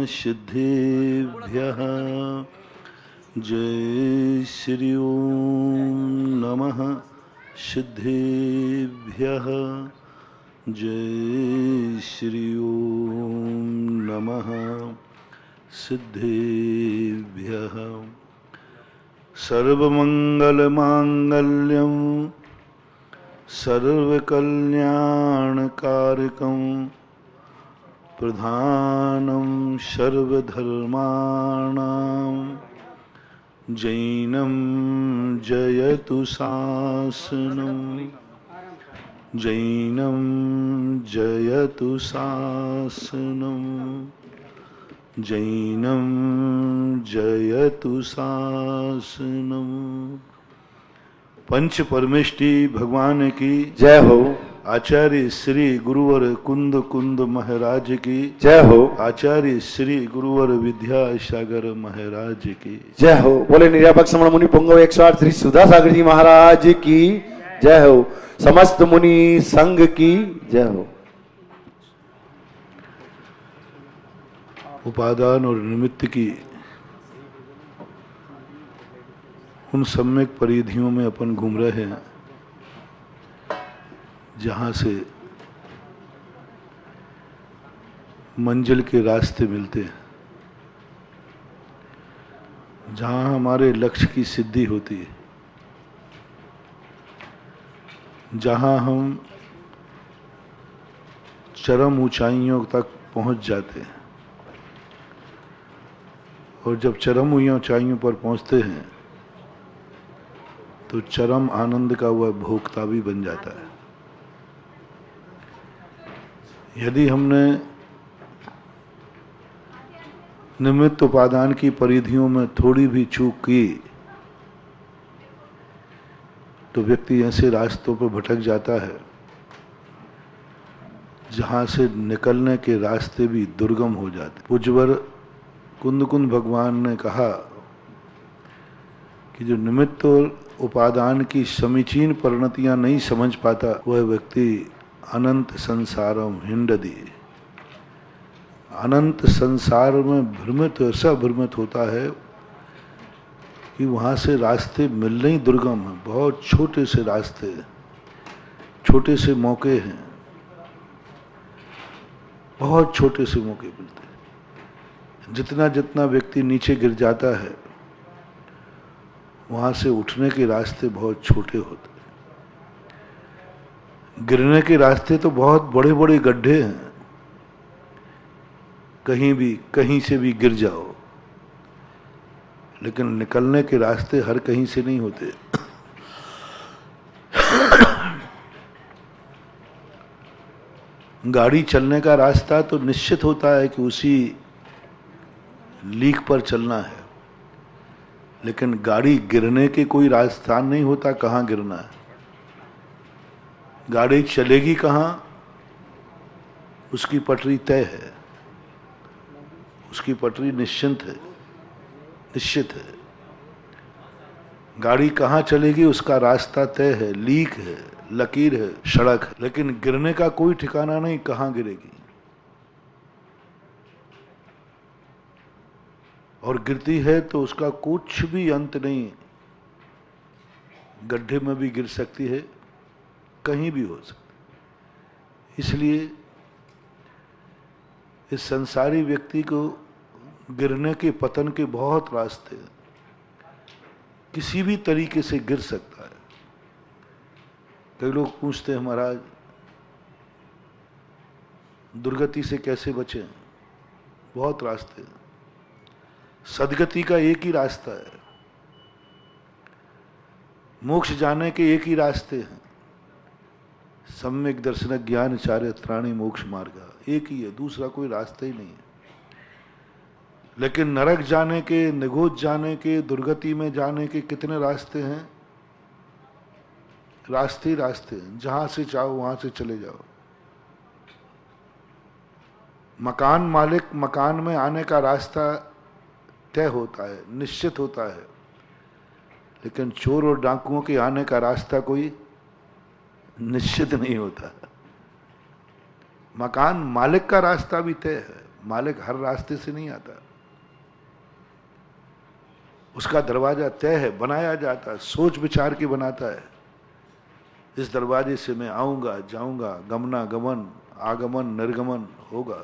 सिद्धेभ्यः जय श्री ओम नमः सिद्धेभ्यः जय श्री ओम नमः सिद्धेभ्यः। सर्वमंगलमांगल्यं सर्वकल्याणकारकं प्रधानं सर्वधर्माणां जैनं जयतु शासनं जैनं जयतु शासनं जैनं जयतु शासनं। पंच परमेष्टि भगवान की जय हो। आचार्य श्री गुरुवर कुंद कुंद महाराज की जय हो। आचार्य श्री गुरुवर विद्यासागर महाराज की जय हो। बोले निर्यापक श्रमण मुनि पुंगव 108 श्री सुधा सागर जी महाराज की जय हो। समस्त मुनि संघ की जय हो। उपादान और निमित्त की उन सम्यक परिधियों में अपन घूम रहे हैं जहाँ से मंजिल के रास्ते मिलते हैं, जहाँ हमारे लक्ष्य की सिद्धि होती है, जहाँ हम चरम ऊंचाइयों तक पहुँच जाते हैं। और जब चरम ऊंचाइयों पर पहुँचते हैं तो चरम आनंद का वह भोक्ता भी बन जाता है। यदि हमने निमित्त उपादान की परिधियों में थोड़ी भी चूक की तो व्यक्ति ऐसे रास्तों पर भटक जाता है जहां से निकलने के रास्ते भी दुर्गम हो जाते। पूज्यवर कुंद कुंद भगवान ने कहा कि जो निमित्त और उपादान की समीचीन परिणतियां नहीं समझ पाता वह व्यक्ति अनंत संसारम हिंडदी, अनंत संसार में भ्रमित ऐसा भ्रमित होता है कि वहां से रास्ते मिलने ही दुर्गम है। बहुत छोटे से रास्ते, छोटे से मौके हैं, बहुत छोटे से मौके मिलते हैं। जितना जितना व्यक्ति नीचे गिर जाता है वहां से उठने के रास्ते बहुत छोटे होते हैं। गिरने के रास्ते तो बहुत बड़े बड़े गड्ढे हैं, कहीं भी कहीं से भी गिर जाओ, लेकिन निकलने के रास्ते हर कहीं से नहीं होते। गाड़ी चलने का रास्ता तो निश्चित होता है कि उसी लीक पर चलना है, लेकिन गाड़ी गिरने के कोई रास्ता नहीं होता कहाँ गिरना है। गाड़ी चलेगी कहाँ, उसकी पटरी तय है, उसकी पटरी निश्चित है, निश्चित है। गाड़ी कहाँ चलेगी उसका रास्ता तय है, लीक है, लकीर है, सड़क है, लेकिन गिरने का कोई ठिकाना नहीं कहाँ गिरेगी। और गिरती है तो उसका कुछ भी अंत नहीं, गड्ढे में भी गिर सकती है, कहीं भी हो सकती। इसलिए इस संसारी व्यक्ति को गिरने के पतन के बहुत रास्ते हैं, किसी भी तरीके से गिर सकता है। कई लोग पूछते हैं महाराज दुर्गति से कैसे बचें? बहुत रास्ते हैं। सदगति का एक ही रास्ता है, मोक्ष जाने के एक ही रास्ते हैं, सम्यक दर्शन ज्ञान चारित्राणि मोक्ष मार्ग, एक ही है, दूसरा कोई रास्ता ही नहीं है। लेकिन नरक जाने के, निगोद जाने के, दुर्गति में जाने के कितने रास्ते हैं? रास्ते ही रास्ते हैं, जहां से चाहो वहां से चले जाओ। मकान मालिक मकान में आने का रास्ता तय होता है, निश्चित होता है, लेकिन चोर और डाकुओं के आने का रास्ता कोई निश्चित नहीं होता। मकान मालिक का रास्ता भी तय है, मालिक हर रास्ते से नहीं आता, उसका दरवाजा तय है, बनाया जाता है, सोच विचार के बनाता है। इस दरवाजे से मैं आऊंगा जाऊंगा, गमना गमन आगमन निर्गमन होगा,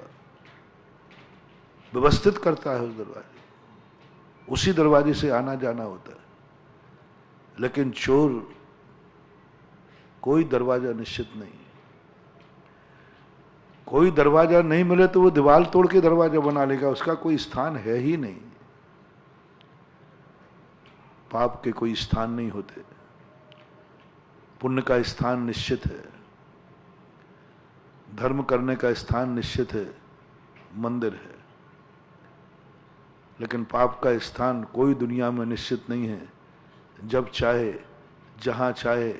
व्यवस्थित करता है उस दरवाजे, उसी दरवाजे से आना जाना होता है। लेकिन चोर कोई दरवाजा निश्चित नहीं, कोई दरवाजा नहीं मिले तो वो दीवार तोड़ के दरवाजा बना लेगा, उसका कोई स्थान है ही नहीं। पाप के कोई स्थान नहीं होते, पुण्य का स्थान निश्चित है, धर्म करने का स्थान निश्चित है, मंदिर है। लेकिन पाप का स्थान कोई दुनिया में निश्चित नहीं है। जब चाहे जहां चाहे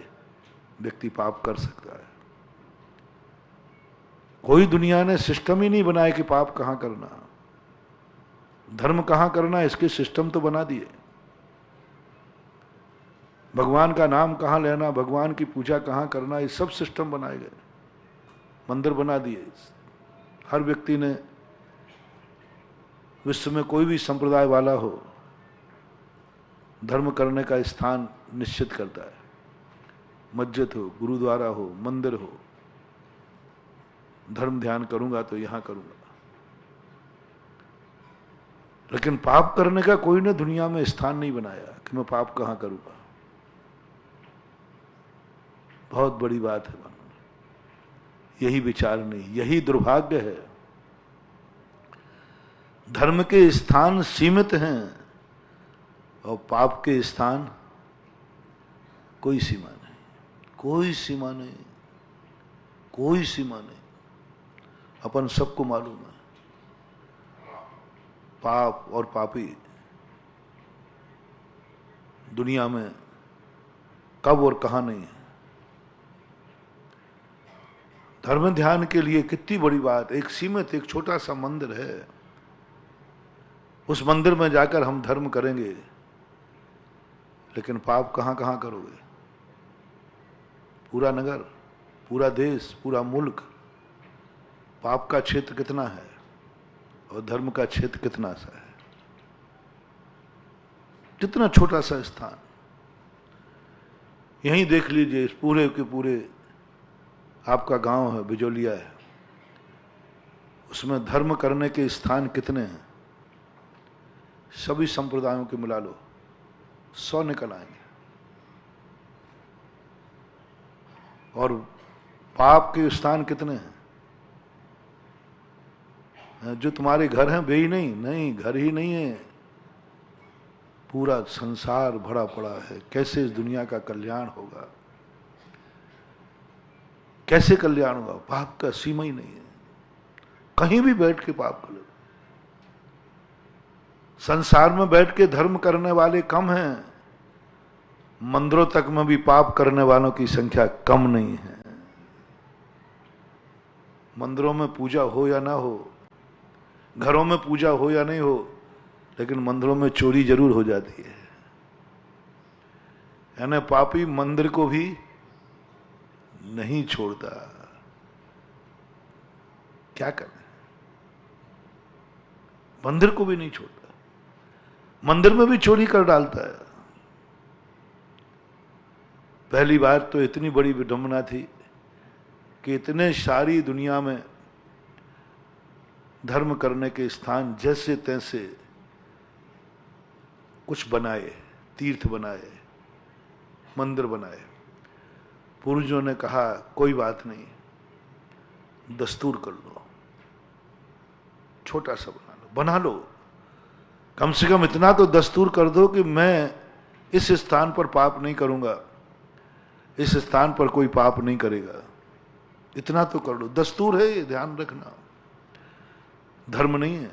व्यक्ति पाप कर सकता है। कोई दुनिया ने सिस्टम ही नहीं बनाया कि पाप कहां करना, धर्म कहां करना, इसके सिस्टम तो बना दिए। भगवान का नाम कहां लेना, भगवान की पूजा कहां करना, ये सब सिस्टम बनाए गए, मंदिर बना दिए। हर व्यक्ति ने, विश्व में कोई भी संप्रदाय वाला हो, धर्म करने का स्थान निश्चित करता है। मस्जिद हो, गुरुद्वारा हो, मंदिर हो, धर्म ध्यान करूंगा तो यहां करूंगा। लेकिन पाप करने का कोई ने दुनिया में स्थान नहीं बनाया कि मैं पाप कहां करूंगा। बहुत बड़ी बात है, यही विचार नहीं, यही दुर्भाग्य है। धर्म के स्थान सीमित हैं और पाप के स्थान कोई सीमा नहीं, कोई सीमा नहीं, कोई सीमा नहीं। अपन सबको मालूम है पाप और पापी दुनिया में कब और कहां नहीं है। धर्म ध्यान के लिए कितनी बड़ी बात, एक सीमित, एक छोटा सा मंदिर है, उस मंदिर में जाकर हम धर्म करेंगे। लेकिन पाप कहां कहां करोगे? पूरा नगर, पूरा देश, पूरा मुल्क, पाप का क्षेत्र कितना है और धर्म का क्षेत्र कितना सा है? कितना छोटा सा स्थान। यहीं देख लीजिए, इस पूरे के पूरे आपका गांव है, बिजोलिया है, उसमें धर्म करने के स्थान कितने हैं? सभी संप्रदायों के मिला लो 100 निकल आएंगे। और पाप के स्थान कितने हैं? जो तुम्हारे घर हैं वे ही नहीं, नहीं घर ही नहीं है, पूरा संसार भरा पड़ा है। कैसे इस दुनिया का कल्याण होगा, कैसे कल्याण होगा? पाप का सीमा ही नहीं है, कहीं भी बैठ के पाप कर लो। संसार में बैठ के धर्म करने वाले कम हैं, मंदिरों तक में भी पाप करने वालों की संख्या कम नहीं है। मंदिरों में पूजा हो या ना हो, घरों में पूजा हो या नहीं हो, लेकिन मंदिरों में चोरी जरूर हो जाती है। यानी पापी मंदिर को भी नहीं छोड़ता। क्या करें? मंदिर को भी नहीं छोड़ता, मंदिर में भी चोरी कर डालता है। पहली बार तो इतनी बड़ी विडंबना थी कि इतने सारी दुनिया में धर्म करने के स्थान जैसे तैसे कुछ बनाए, तीर्थ बनाए, मंदिर बनाए। पूर्वजों ने कहा कोई बात नहीं, दस्तूर कर लो, छोटा सा बना लो, कम से कम इतना तो दस्तूर कर दो कि मैं इस स्थान पर पाप नहीं करूंगा, इस स्थान पर कोई पाप नहीं करेगा, इतना तो कर लो। दस्तूर है ये, ध्यान रखना, धर्म नहीं है।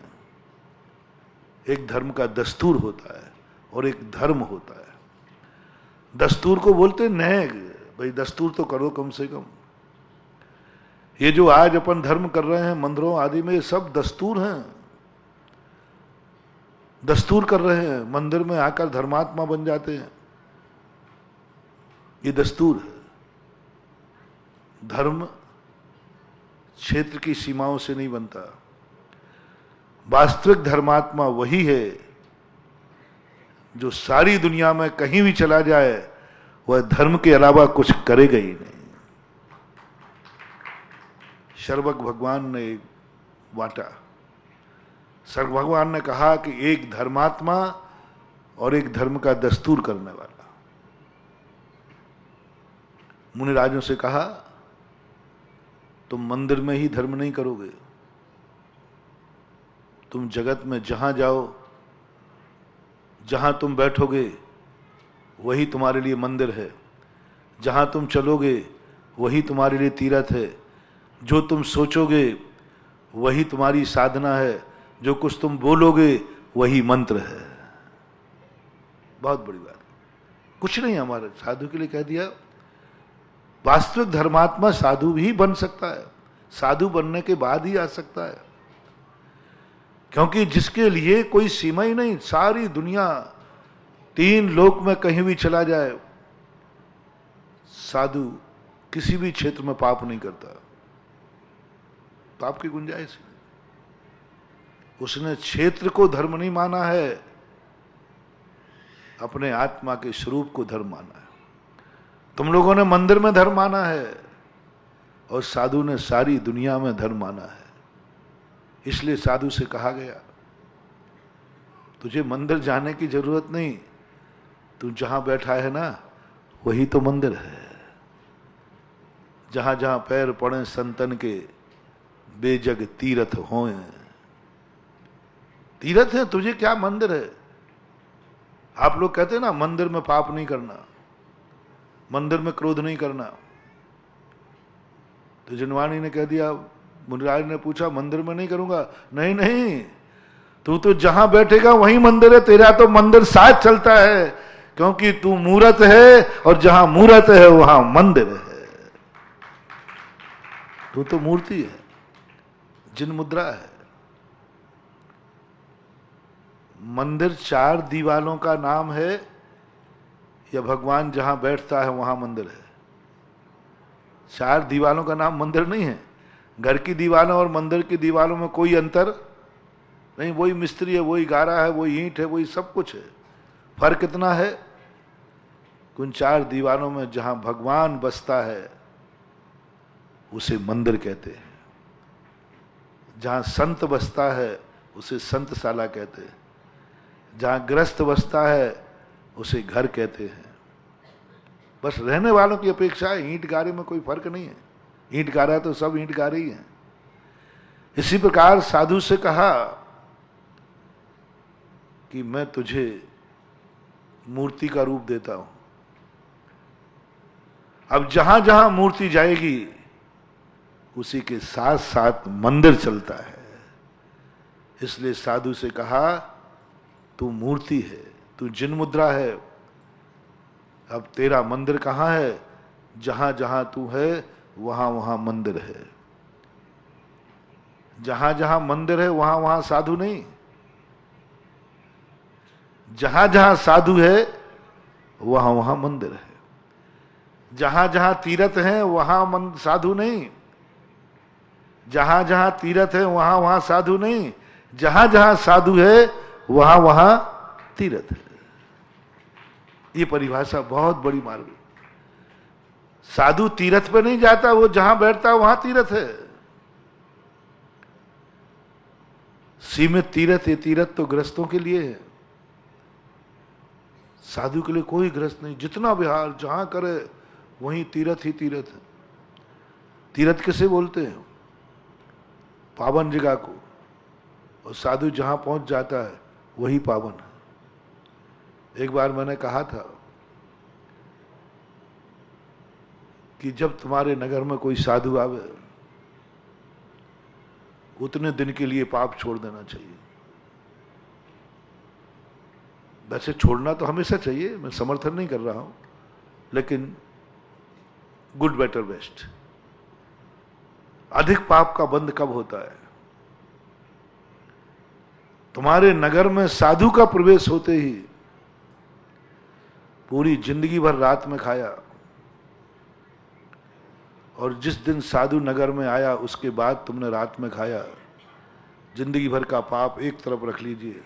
एक धर्म का दस्तूर होता है और एक धर्म होता है। दस्तूर को बोलते नेग, भाई दस्तूर तो करो कम से कम। ये जो आज अपन धर्म कर रहे हैं मंदिरों आदि में, ये सब दस्तूर हैं, दस्तूर कर रहे हैं। मंदिर में आकर धर्मात्मा बन जाते हैं, ये दस्तूर है। धर्म क्षेत्र की सीमाओं से नहीं बनता, वास्तविक धर्मात्मा वही है जो सारी दुनिया में कहीं भी चला जाए वह धर्म के अलावा कुछ करेगा ही नहीं। शर्वक भगवान ने बांटा। सर्व भगवान ने कहा कि एक धर्मात्मा और एक धर्म का दस्तूर करने वाला। मुनिराजों से कहा तुम मंदिर में ही धर्म नहीं करोगे, तुम जगत में जहां जाओ, जहां तुम बैठोगे वही तुम्हारे लिए मंदिर है, जहां तुम चलोगे वही तुम्हारे लिए तीर्थ है, जो तुम सोचोगे वही तुम्हारी साधना है, जो कुछ तुम बोलोगे वही मंत्र है। बहुत बड़ी बात। कुछ नहीं हमारे साधु के लिए कह दिया। वास्तविक धर्मात्मा साधु भी बन सकता है, साधु बनने के बाद ही आ सकता है, क्योंकि जिसके लिए कोई सीमा ही नहीं, सारी दुनिया 3 लोक में कहीं भी चला जाए, साधु किसी भी क्षेत्र में पाप नहीं करता, पाप की गुंजाइश नहीं। उसने क्षेत्र को धर्म नहीं माना है, अपने आत्मा के स्वरूप को धर्म माना है। तुम लोगों ने मंदिर में धर्म माना है और साधु ने सारी दुनिया में धर्म माना है। इसलिए साधु से कहा गया तुझे मंदिर जाने की जरूरत नहीं, तू जहां बैठा है ना वही तो मंदिर है। जहां जहां पैर पड़े संतन के बेजग तीर्थ हों। तीर्थ है, तुझे क्या मंदिर है। आप लोग कहते हैं ना मंदिर में पाप नहीं करना, मंदिर में क्रोध नहीं करना, तो जिनवानी ने कह दिया, मुनिराज ने पूछा मंदिर में नहीं करूंगा। नहीं नहीं, तू तो जहां बैठेगा वही मंदिर है, तेरा तो मंदिर साथ चलता है, क्योंकि तू मूर्त है और जहां मूर्त है वहां मंदिर है। तू तो मूर्ति है, जिन मुद्रा है। मंदिर 4 दीवालों का नाम है या भगवान जहां बैठता है वहां मंदिर है। 4 दीवालों का नाम मंदिर नहीं है। घर की दीवारों और मंदिर की दीवारों में कोई अंतर नहीं, वही मिस्त्री है, वही गारा है, वही ईंट है, वही सब कुछ है। फर्क कितना है, उन 4 दीवारों में जहां भगवान बसता है उसे मंदिर कहते हैं, जहां संत बसता है उसे संतशाला कहते हैं, जहां गृहस्थ बसता है उसे घर कहते हैं। बस रहने वालों की अपेक्षा है, ईंट गारे में कोई फर्क नहीं है। ईंट गारा तो सब ईंट गारे ही हैं। इसी प्रकार साधु से कहा कि मैं तुझे मूर्ति का रूप देता हूं। अब जहां जहां मूर्ति जाएगी उसी के साथ साथ मंदिर चलता है। इसलिए साधु से कहा तू मूर्ति है, तू जिन मुद्रा है। अब तेरा मंदिर कहां है, जहां जहां तू है वहां वहां मंदिर है। जहां जहां मंदिर है वहां वहां साधु नहीं। जहां जहां साधु है वहां वहां मंदिर है। जहां जहां तीर्थ है वहां साधु नहीं। जहां जहां तीर्थ है वहां वहां साधु नहीं। जहां जहां साधु है वहां वहां तीर्थ है। ये परिभाषा बहुत बड़ी मार्ग। साधु तीर्थ पे नहीं जाता, वो जहां बैठता वहां तीर्थ है। सीमित तीर्थ, ये तीर्थ तो गृहस्थों के लिए है, साधु के लिए कोई गृहस्थ नहीं। जितना विहार जहां करे वहीं तीर्थ ही तीर्थ है। तीर्थ किसे बोलते हैं, पावन जगह को। और साधु जहां पहुंच जाता है वही पावन है। एक बार मैंने कहा था कि जब तुम्हारे नगर में कोई साधु आवे उतने दिन के लिए पाप छोड़ देना चाहिए। वैसे छोड़ना तो हमेशा चाहिए, मैं समर्थन नहीं कर रहा हूं, लेकिन गुड बेटर बेस्ट। अधिक पाप का बंध कब होता है, तुम्हारे नगर में साधु का प्रवेश होते ही पूरी जिंदगी भर रात में खाया, और जिस दिन साधु नगर में आया उसके बाद तुमने रात में खाया, जिंदगी भर का पाप एक तरफ रख लीजिए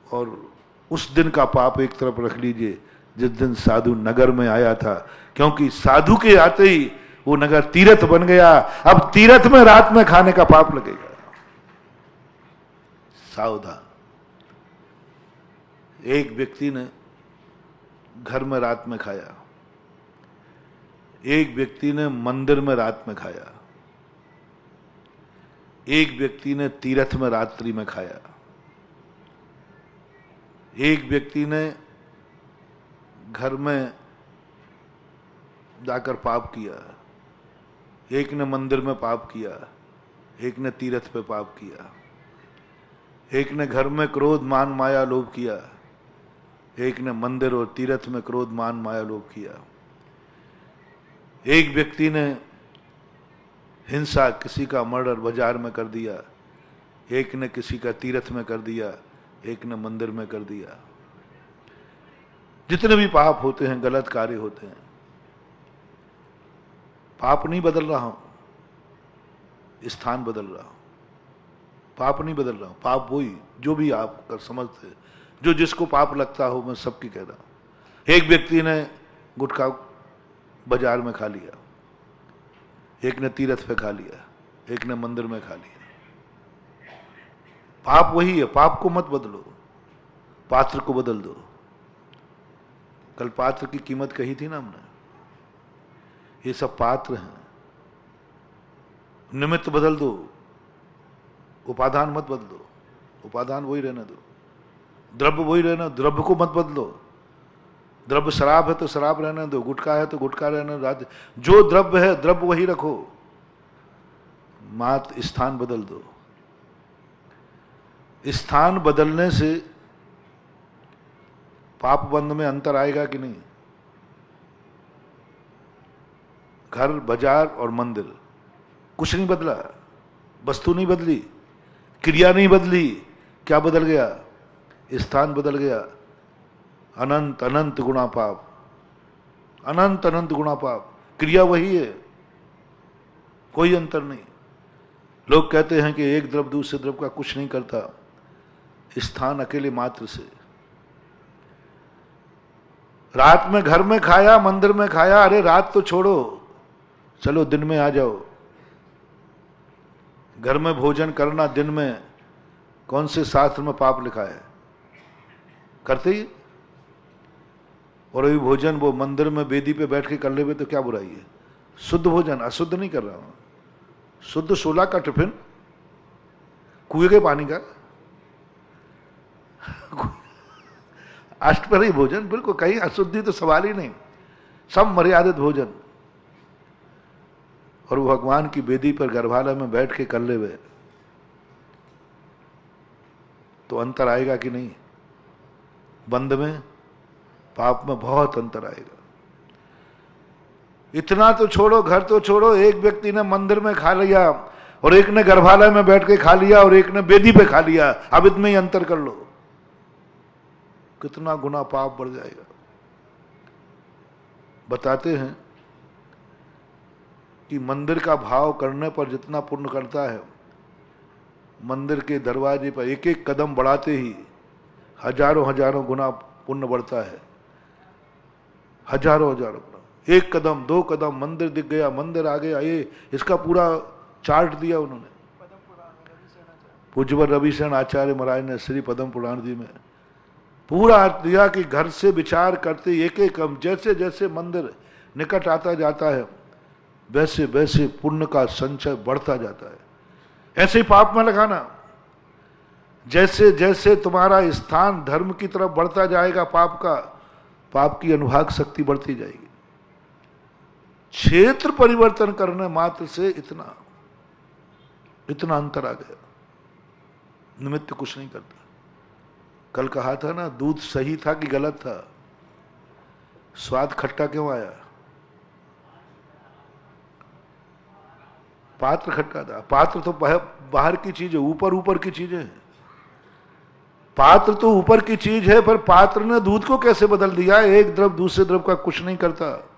और उस दिन का पाप एक तरफ रख लीजिए जिस दिन साधु नगर में आया था, क्योंकि साधु के आते ही वो नगर तीर्थ बन गया। अब तीर्थ में रात में खाने का पाप लगेगा। सावधान। एक व्यक्ति ने घर में रात में खाया, एक व्यक्ति ने मंदिर में रात में खाया, एक व्यक्ति ने तीर्थ में रात्रि में खाया, एक व्यक्ति ने घर में जाकर पाप किया, एक ने मंदिर में पाप किया, एक ने तीर्थ पे पाप किया, एक ने घर में क्रोध मान माया लोभ किया, एक ने मंदिर और तीर्थ में क्रोध मान माया लोभ किया। एक व्यक्ति ने हिंसा, किसी का मर्डर बाजार में कर दिया, एक ने किसी का तीर्थ में कर दिया, एक ने मंदिर में कर दिया। जितने भी पाप होते हैं, गलत कार्य होते हैं, पाप नहीं बदल रहा हूं, स्थान बदल रहा हूं। पाप नहीं बदल रहा हूं, पाप वही जो भी आप कर समझते, जो जिसको पाप लगता हो, मैं सबकी कह रहा हूं। एक व्यक्ति ने गुटखा बाजार में खा लिया, एक ने तीर्थ पे खा लिया, एक ने मंदिर में खा लिया। पाप वही है, पाप को मत बदलो, पात्र को बदल दो। कल पात्र की कीमत कही थी ना हमने, ये सब पात्र हैं। निमित्त बदल दो, उपादान मत बदलो, उपादान वही रहने दो, द्रव्य वही रहना, द्रव्य को मत बदलो। द्रव्य शराब है तो शराब रहने दो, गुटखा है तो गुटखा रहने दो, जो द्रव्य है द्रव्य वही रखो, मात स्थान बदल दो। स्थान बदलने से पाप बंद में अंतर आएगा कि नहीं? घर, बाजार और मंदिर, कुछ नहीं बदला, वस्तु नहीं बदली, क्रिया नहीं बदली, क्या बदल गया? स्थान बदल गया। अनंत अनंत गुणा पाप, अनंत अनंत गुणा पाप, क्रिया वही है, कोई अंतर नहीं। लोग कहते हैं कि एक द्रव्य दूसरे द्रव्य का कुछ नहीं करता, स्थान अकेले मात्र से। रात में घर में खाया, मंदिर में खाया, अरे रात तो छोड़ो, चलो दिन में आ जाओ। घर में भोजन करना दिन में कौन से शास्त्र में पाप लिखा है? करते ही। और अभी भोजन वो मंदिर में वेदी पे बैठ के कर ले तो क्या बुराई है? शुद्ध भोजन, अशुद्ध नहीं कर रहा हूं, शुद्ध 16 का टिफिन, कुएं के पानी का अष्टपहरी भोजन, बिल्कुल कहीं अशुद्धि तो सवाल ही नहीं, सब मर्यादित भोजन। और वो भगवान की वेदी पर गर्भालय में बैठ के कर ले वे, तो अंतर आएगा कि नहीं? बंद में, पाप में बहुत अंतर आएगा। इतना तो छोड़ो, घर तो छोड़ो, एक व्यक्ति ने मंदिर में खा लिया और एक ने गर्भालय में बैठ के खा लिया और एक ने वेदी पे खा लिया, अब इतने ही अंतर कर लो, कितना गुना पाप बढ़ जाएगा। बताते हैं कि मंदिर का भाव करने पर जितना पुण्य करता है, मंदिर के दरवाजे पर एक एक कदम बढ़ाते ही हजारों हजारों गुना पुण्य बढ़ता है, हजारों हजारों गुना। एक कदम, 2 कदम, मंदिर दिख गया, मंदिर आ गया, ये इसका पूरा चार्ट दिया उन्होंने। पूज्यवर रविशरण आचार्य महाराज ने श्री पद्म पुराण जी में पूरा दिया कि घर से विचार करते एक एक कम, जैसे जैसे मंदिर निकट आता जाता है वैसे वैसे पुण्य का संचय बढ़ता जाता है। ऐसे ही पाप में लगाना, जैसे जैसे तुम्हारा स्थान धर्म की तरफ बढ़ता जाएगा, पाप की अनुभाग शक्ति बढ़ती जाएगी। क्षेत्र परिवर्तन करने मात्र से इतना अंतर आ गया, निमित्त कुछ नहीं करता। कल कहा था ना, दूध सही था कि गलत था? स्वाद खट्टा क्यों आया? पात्र खट्टा था। पात्र तो बाहर की चीज है, ऊपर की चीजें हैं। पात्र तो ऊपर की चीज है, पर पात्र ने दूध को कैसे बदल दिया? एक द्रव दूसरे द्रव का कुछ नहीं करता।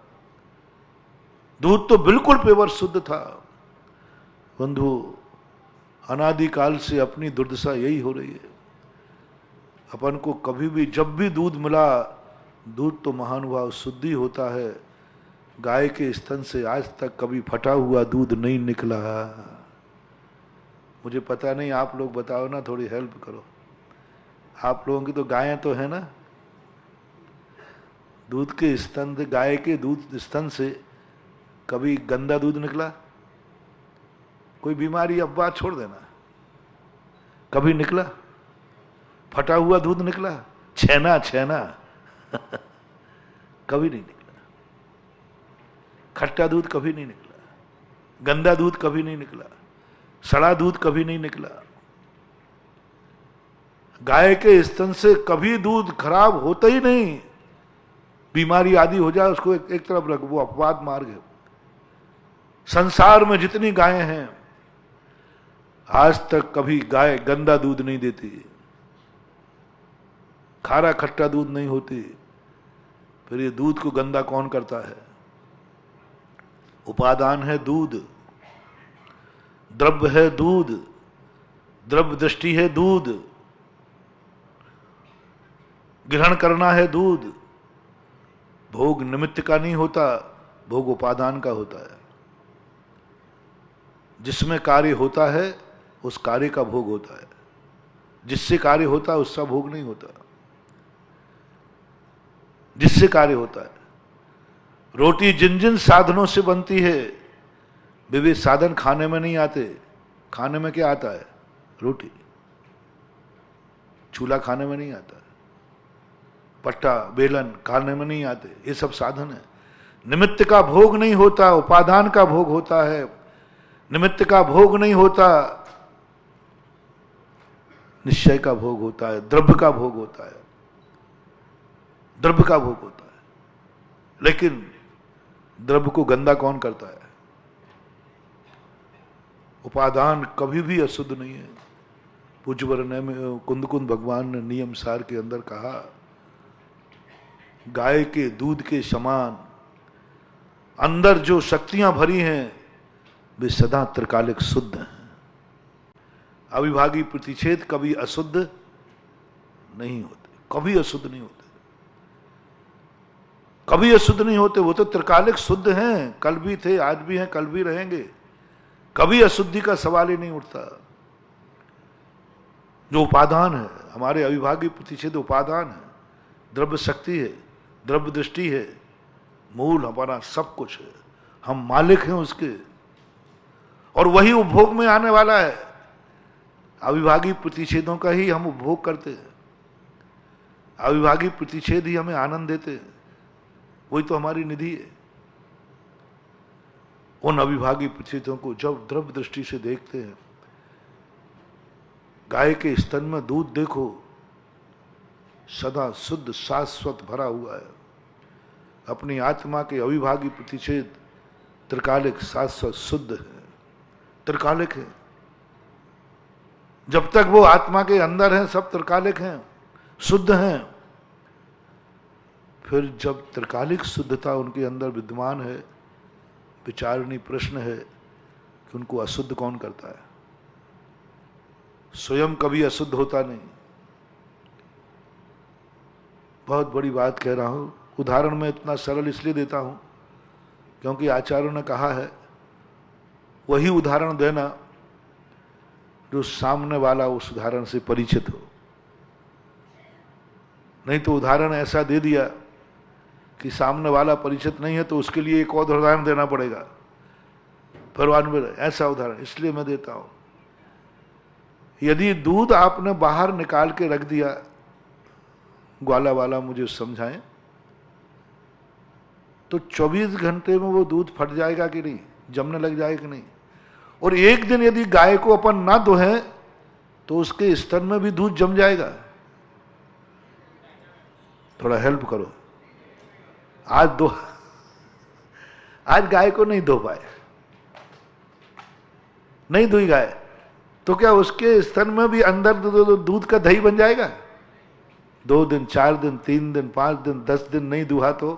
दूध तो बिल्कुल पेवर शुद्ध था। बंधु, अनादिकाल से अपनी दुर्दशा यही हो रही है। अपन को कभी भी जब भी दूध मिला, दूध तो महानुभाव शुद्धि होता है, गाय के स्तन से आज तक कभी फटा हुआ दूध नहीं निकला। मुझे पता नहीं, आप लोग बताओ ना, थोड़ी हेल्प करो। आप लोगों की तो गायें तो है ना, दूध के स्तन से, गाय के दूध स्तन से कभी गंदा दूध निकला? कोई बीमारी अब बात छोड़ देना, कभी निकला? फटा हुआ दूध निकला? छेना छेना कभी नहीं निकला। खट्टा दूध कभी नहीं निकला, गंदा दूध कभी नहीं निकला, सड़ा दूध कभी नहीं निकला। गाय के स्तन से कभी दूध खराब होता ही नहीं। बीमारी आदि हो जाए उसको एक तरफ रख, वो अपवाद मार्ग है। संसार में जितनी गायें हैं, आज तक कभी गाय गंदा दूध नहीं देती, खारा खट्टा दूध नहीं होती। फिर ये दूध को गंदा कौन करता है? उपादान है दूध, द्रव्य है दूध, द्रव्य दृष्टि है दूध, ग्रहण करना है दूध। भोग निमित्त का नहीं होता, भोग उपादान का होता है। जिसमें कार्य होता है उस कार्य का भोग होता है, जिससे कार्य होता है उसका भोग नहीं होता। जिससे कार्य होता है, रोटी जिन जिन साधनों से बनती है, वे साधन खाने में नहीं आते। खाने में क्या आता है? रोटी। चूल्हा खाने में नहीं आता, पट्टा बेलन खाने में नहीं आते, ये सब साधन है। निमित्त का भोग नहीं होता, उपादान का भोग होता है। निमित्त का भोग नहीं होता, निश्चय का भोग होता है, द्रव्य का भोग होता है, द्रव्य का भोग होता है। लेकिन द्रव्य को गंदा कौन करता है? उपादान कभी भी अशुद्ध नहीं है। पूज्यवर ने कुंद भगवान ने नियम सार के अंदर कहा, गाय के दूध के समान अंदर जो शक्तियां भरी हैं वे सदा त्रिकालिक शुद्ध हैं। अविभागी प्रतिषेध कभी अशुद्ध नहीं होते, कभी अशुद्ध नहीं होते, कभी अशुद्ध नहीं होते। वो तो त्रिकालिक शुद्ध हैं, कल भी थे, आज भी हैं, कल भी रहेंगे। कभी अशुद्धि का सवाल ही नहीं उठता। जो उपादान है, हमारे अविभागी प्रतिषेध उपादान है, द्रव्य शक्ति है, द्रव्य दृष्टि है, मूल हमारा सब कुछ है। हम मालिक हैं उसके, और वही उपभोग में आने वाला है। अविभागी प्रतिषेधों का ही हम उपभोग करते हैं, अविभागी प्रतिषेध ही हमें आनंद देते हैं, वही तो हमारी निधि है। उन अविभागी प्रतिषेधों को जब द्रव्य दृष्टि से देखते हैं, गाय के स्तन में दूध देखो, सदा शुद्ध शाश्वत भरा हुआ है। अपनी आत्मा के अविभागी प्रतिषेध त्रिकालिक शाश्वत शुद्ध है, त्रिकालिक है। जब तक वो आत्मा के अंदर हैं सब त्रिकालिक हैं, शुद्ध हैं। फिर जब त्रिकालिक शुद्धता उनके अंदर विद्यमान है, विचारणीय प्रश्न है कि उनको अशुद्ध कौन करता है? स्वयं कभी अशुद्ध होता नहीं। बहुत बड़ी बात कह रहा हूं, उदाहरण में इतना सरल इसलिए देता हूं क्योंकि आचार्यों ने कहा है वही उदाहरण देना जो सामने वाला उस उदाहरण से परिचित हो। नहीं तो उदाहरण ऐसा दे दिया कि सामने वाला परिचित नहीं है तो उसके लिए एक और उदाहरण देना पड़ेगा। फिर ऐसा उदाहरण इसलिए मैं देता हूं, यदि दूध आपने बाहर निकाल के रख दिया, ग्वाला वाला मुझे समझाएं, तो 24 घंटे में वो दूध फट जाएगा कि नहीं, जमने लग जाएगा कि नहीं? और एक दिन यदि गाय को अपन ना दोहें तो उसके स्तन में भी दूध जम जाएगा। थोड़ा हेल्प करो। आज गाय को नहीं धो पाए, नहीं धोई गाय, तो क्या उसके स्तन में भी अंदर दूध का दही बन जाएगा? 2 दिन, 4 दिन, 3 दिन, 5 दिन, 10 दिन नहीं दुहा तो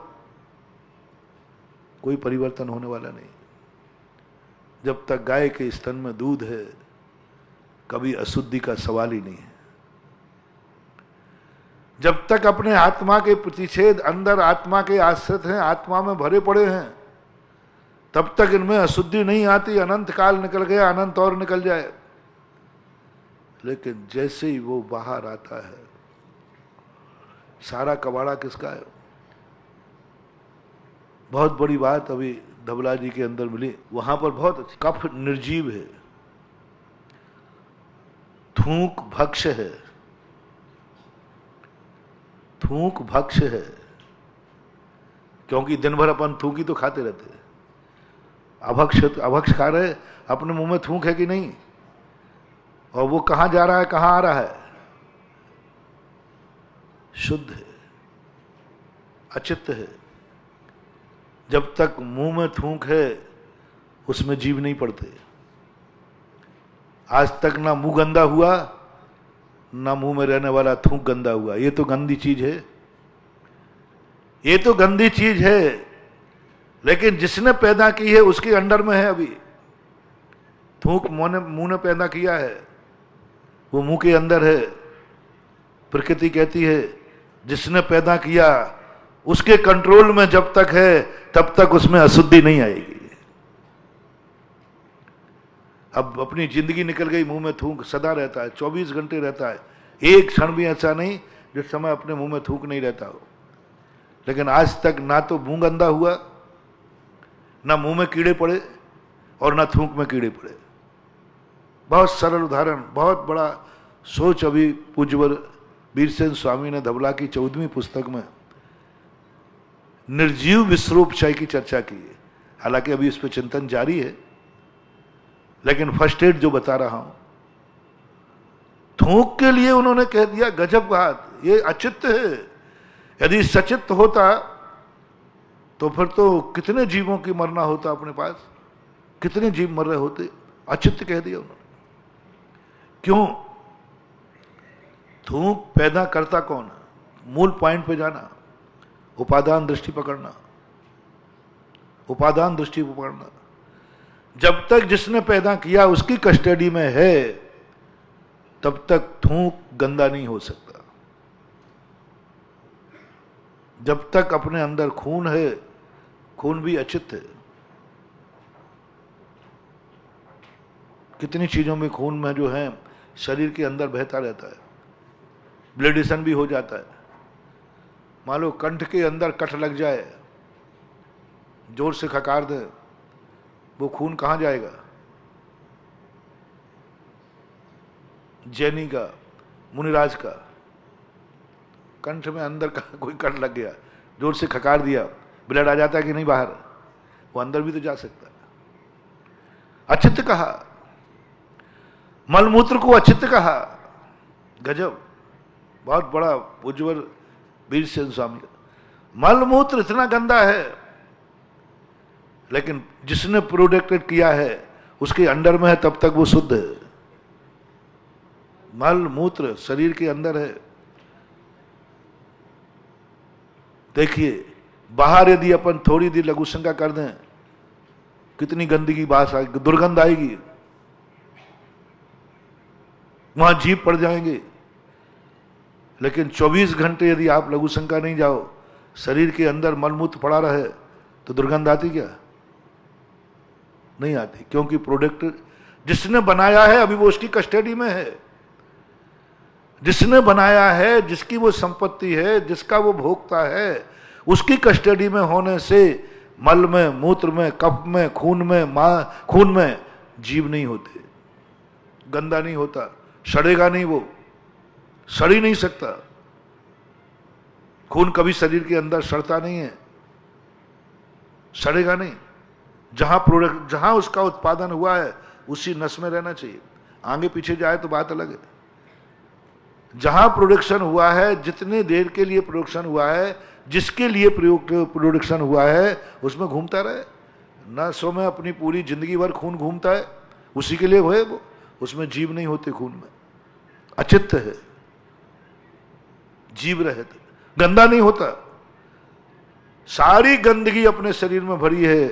कोई परिवर्तन होने वाला नहीं। जब तक गाय के स्तन में दूध है, कभी अशुद्धि का सवाल ही नहीं है। जब तक अपने आत्मा के प्रतिषेध अंदर आत्मा के आश्रित हैं, आत्मा में भरे पड़े हैं, तब तक इनमें अशुद्धि नहीं आती। अनंत काल निकल गया, अनंत और निकल जाए, लेकिन जैसे ही वो बाहर आता है, सारा कबाड़ा किसका है। बहुत बड़ी बात अभी धबला जी के अंदर मिली, वहां पर बहुत अच्छी। कफ निर्जीव है, थूक भक्ष है, थूक भक्ष है, क्योंकि दिन भर अपन थूक ही तो खाते रहते हैं। अभक्ष खा रहे, अपने मुंह में थूक है कि नहीं, और वो कहां जा रहा है, कहां आ रहा है, शुद्ध है, अचित्त है। जब तक मुंह में थूक है उसमें जीव नहीं पड़ते। आज तक ना मुंह गंदा हुआ, ना मुंह में रहने वाला थूक गंदा हुआ। ये तो गंदी चीज है, ये तो गंदी चीज है, लेकिन जिसने पैदा की है उसके अंडर में है। अभी थूक मुंह ने पैदा किया है, वो मुंह के अंदर है। प्रकृति कहती है जिसने पैदा किया उसके कंट्रोल में जब तक है तब तक उसमें अशुद्धि नहीं आएगी। अब अपनी जिंदगी निकल गई, मुंह में थूक सदा रहता है, 24 घंटे रहता है, एक क्षण भी ऐसा नहीं जिस समय अपने मुंह में थूक नहीं रहता हो। लेकिन आज तक ना तो मुंह गंदा हुआ, ना मुंह में कीड़े पड़े, और ना थूक में कीड़े पड़े। बहुत सरल उदाहरण, बहुत बड़ा सोच। अभी पूज्यवर वीरसेन स्वामी ने धबला की 14वीं पुस्तक में निर्जीव विश्वरूप क्षय की चर्चा की है। हालांकि अभी इस पर चिंतन जारी है, लेकिन फर्स्ट एड जो बता रहा हूं, थूक के लिए उन्होंने कह दिया, गजब बात, ये अचित्त है। यदि सचित्त होता तो फिर तो कितने जीवों की मरना होता अपने पास, कितने जीव मर रहे होते। अचित्त कह दिया उन्होंने। क्यों? थूक पैदा करता कौन है? मूल पॉइंट पे जाना, उपादान दृष्टि पकड़ना, उपादान दृष्टि पकड़ना। जब तक जिसने पैदा किया उसकी कस्टडी में है, तब तक थूक गंदा नहीं हो सकता। जब तक अपने अंदर खून है, खून भी अचित्त है। कितनी चीजों में खून में जो है शरीर के अंदर बहता रहता है, ब्लडिशन भी हो जाता है। मान लो कंठ के अंदर कट लग जाए, जोर से खकार दे, वो खून कहां जाएगा? जैनी का, मुनिराज का कंठ में अंदर का कोई कट लग गया, जोर से खकार दिया, ब्लड आ जाता है कि नहीं बाहर? वो अंदर भी तो जा सकता है। अचित्त कहा, मलमूत्र को अचित्त कहा। गजब, बहुत बड़ा उज्ज्वल वीरसेन स्वामी। मलमूत्र इतना गंदा है, लेकिन जिसने प्रोडक्टेड किया है उसके अंडर में है, तब तक वो शुद्ध है। मल मूत्र शरीर के अंदर है। देखिए, बाहर यदि अपन थोड़ी देर लघु शंका कर दें, कितनी गंदगी बाहर आएगी, दुर्गंध आएगी, वहां जीव पड़ जाएंगे। लेकिन 24 घंटे यदि आप लघु शंका नहीं जाओ, शरीर के अंदर मलमूत्र पड़ा रहे, तो दुर्गंध आती क्या? नहीं आती, क्योंकि प्रोडक्ट जिसने बनाया है अभी वो उसकी कस्टडी में है। जिसने बनाया है, जिसकी वो संपत्ति है, जिसका वो भोक्ता है, उसकी कस्टडी में होने से मल में, मूत्र में, कफ में, खून में जीव नहीं होते, गंदा नहीं होता, सड़ेगा नहीं, वो सड़ ही नहीं सकता। खून कभी शरीर के अंदर सड़ता नहीं है, सड़ेगा नहीं। जहां उसका उत्पादन हुआ है उसी नस में रहना चाहिए। आगे पीछे जाए तो बात अलग है। जहां प्रोडक्शन हुआ है, जितने देर के लिए प्रोडक्शन हुआ है, जिसके लिए प्रोडक्शन हुआ है, उसमें घूमता रहे। नसों में अपनी पूरी जिंदगी भर खून घूमता है, उसी के लिए हुए वो। उसमें जीव नहीं होते, खून में अचित्त है, जीव रहते, गंदा नहीं होता। सारी गंदगी अपने शरीर में भरी है,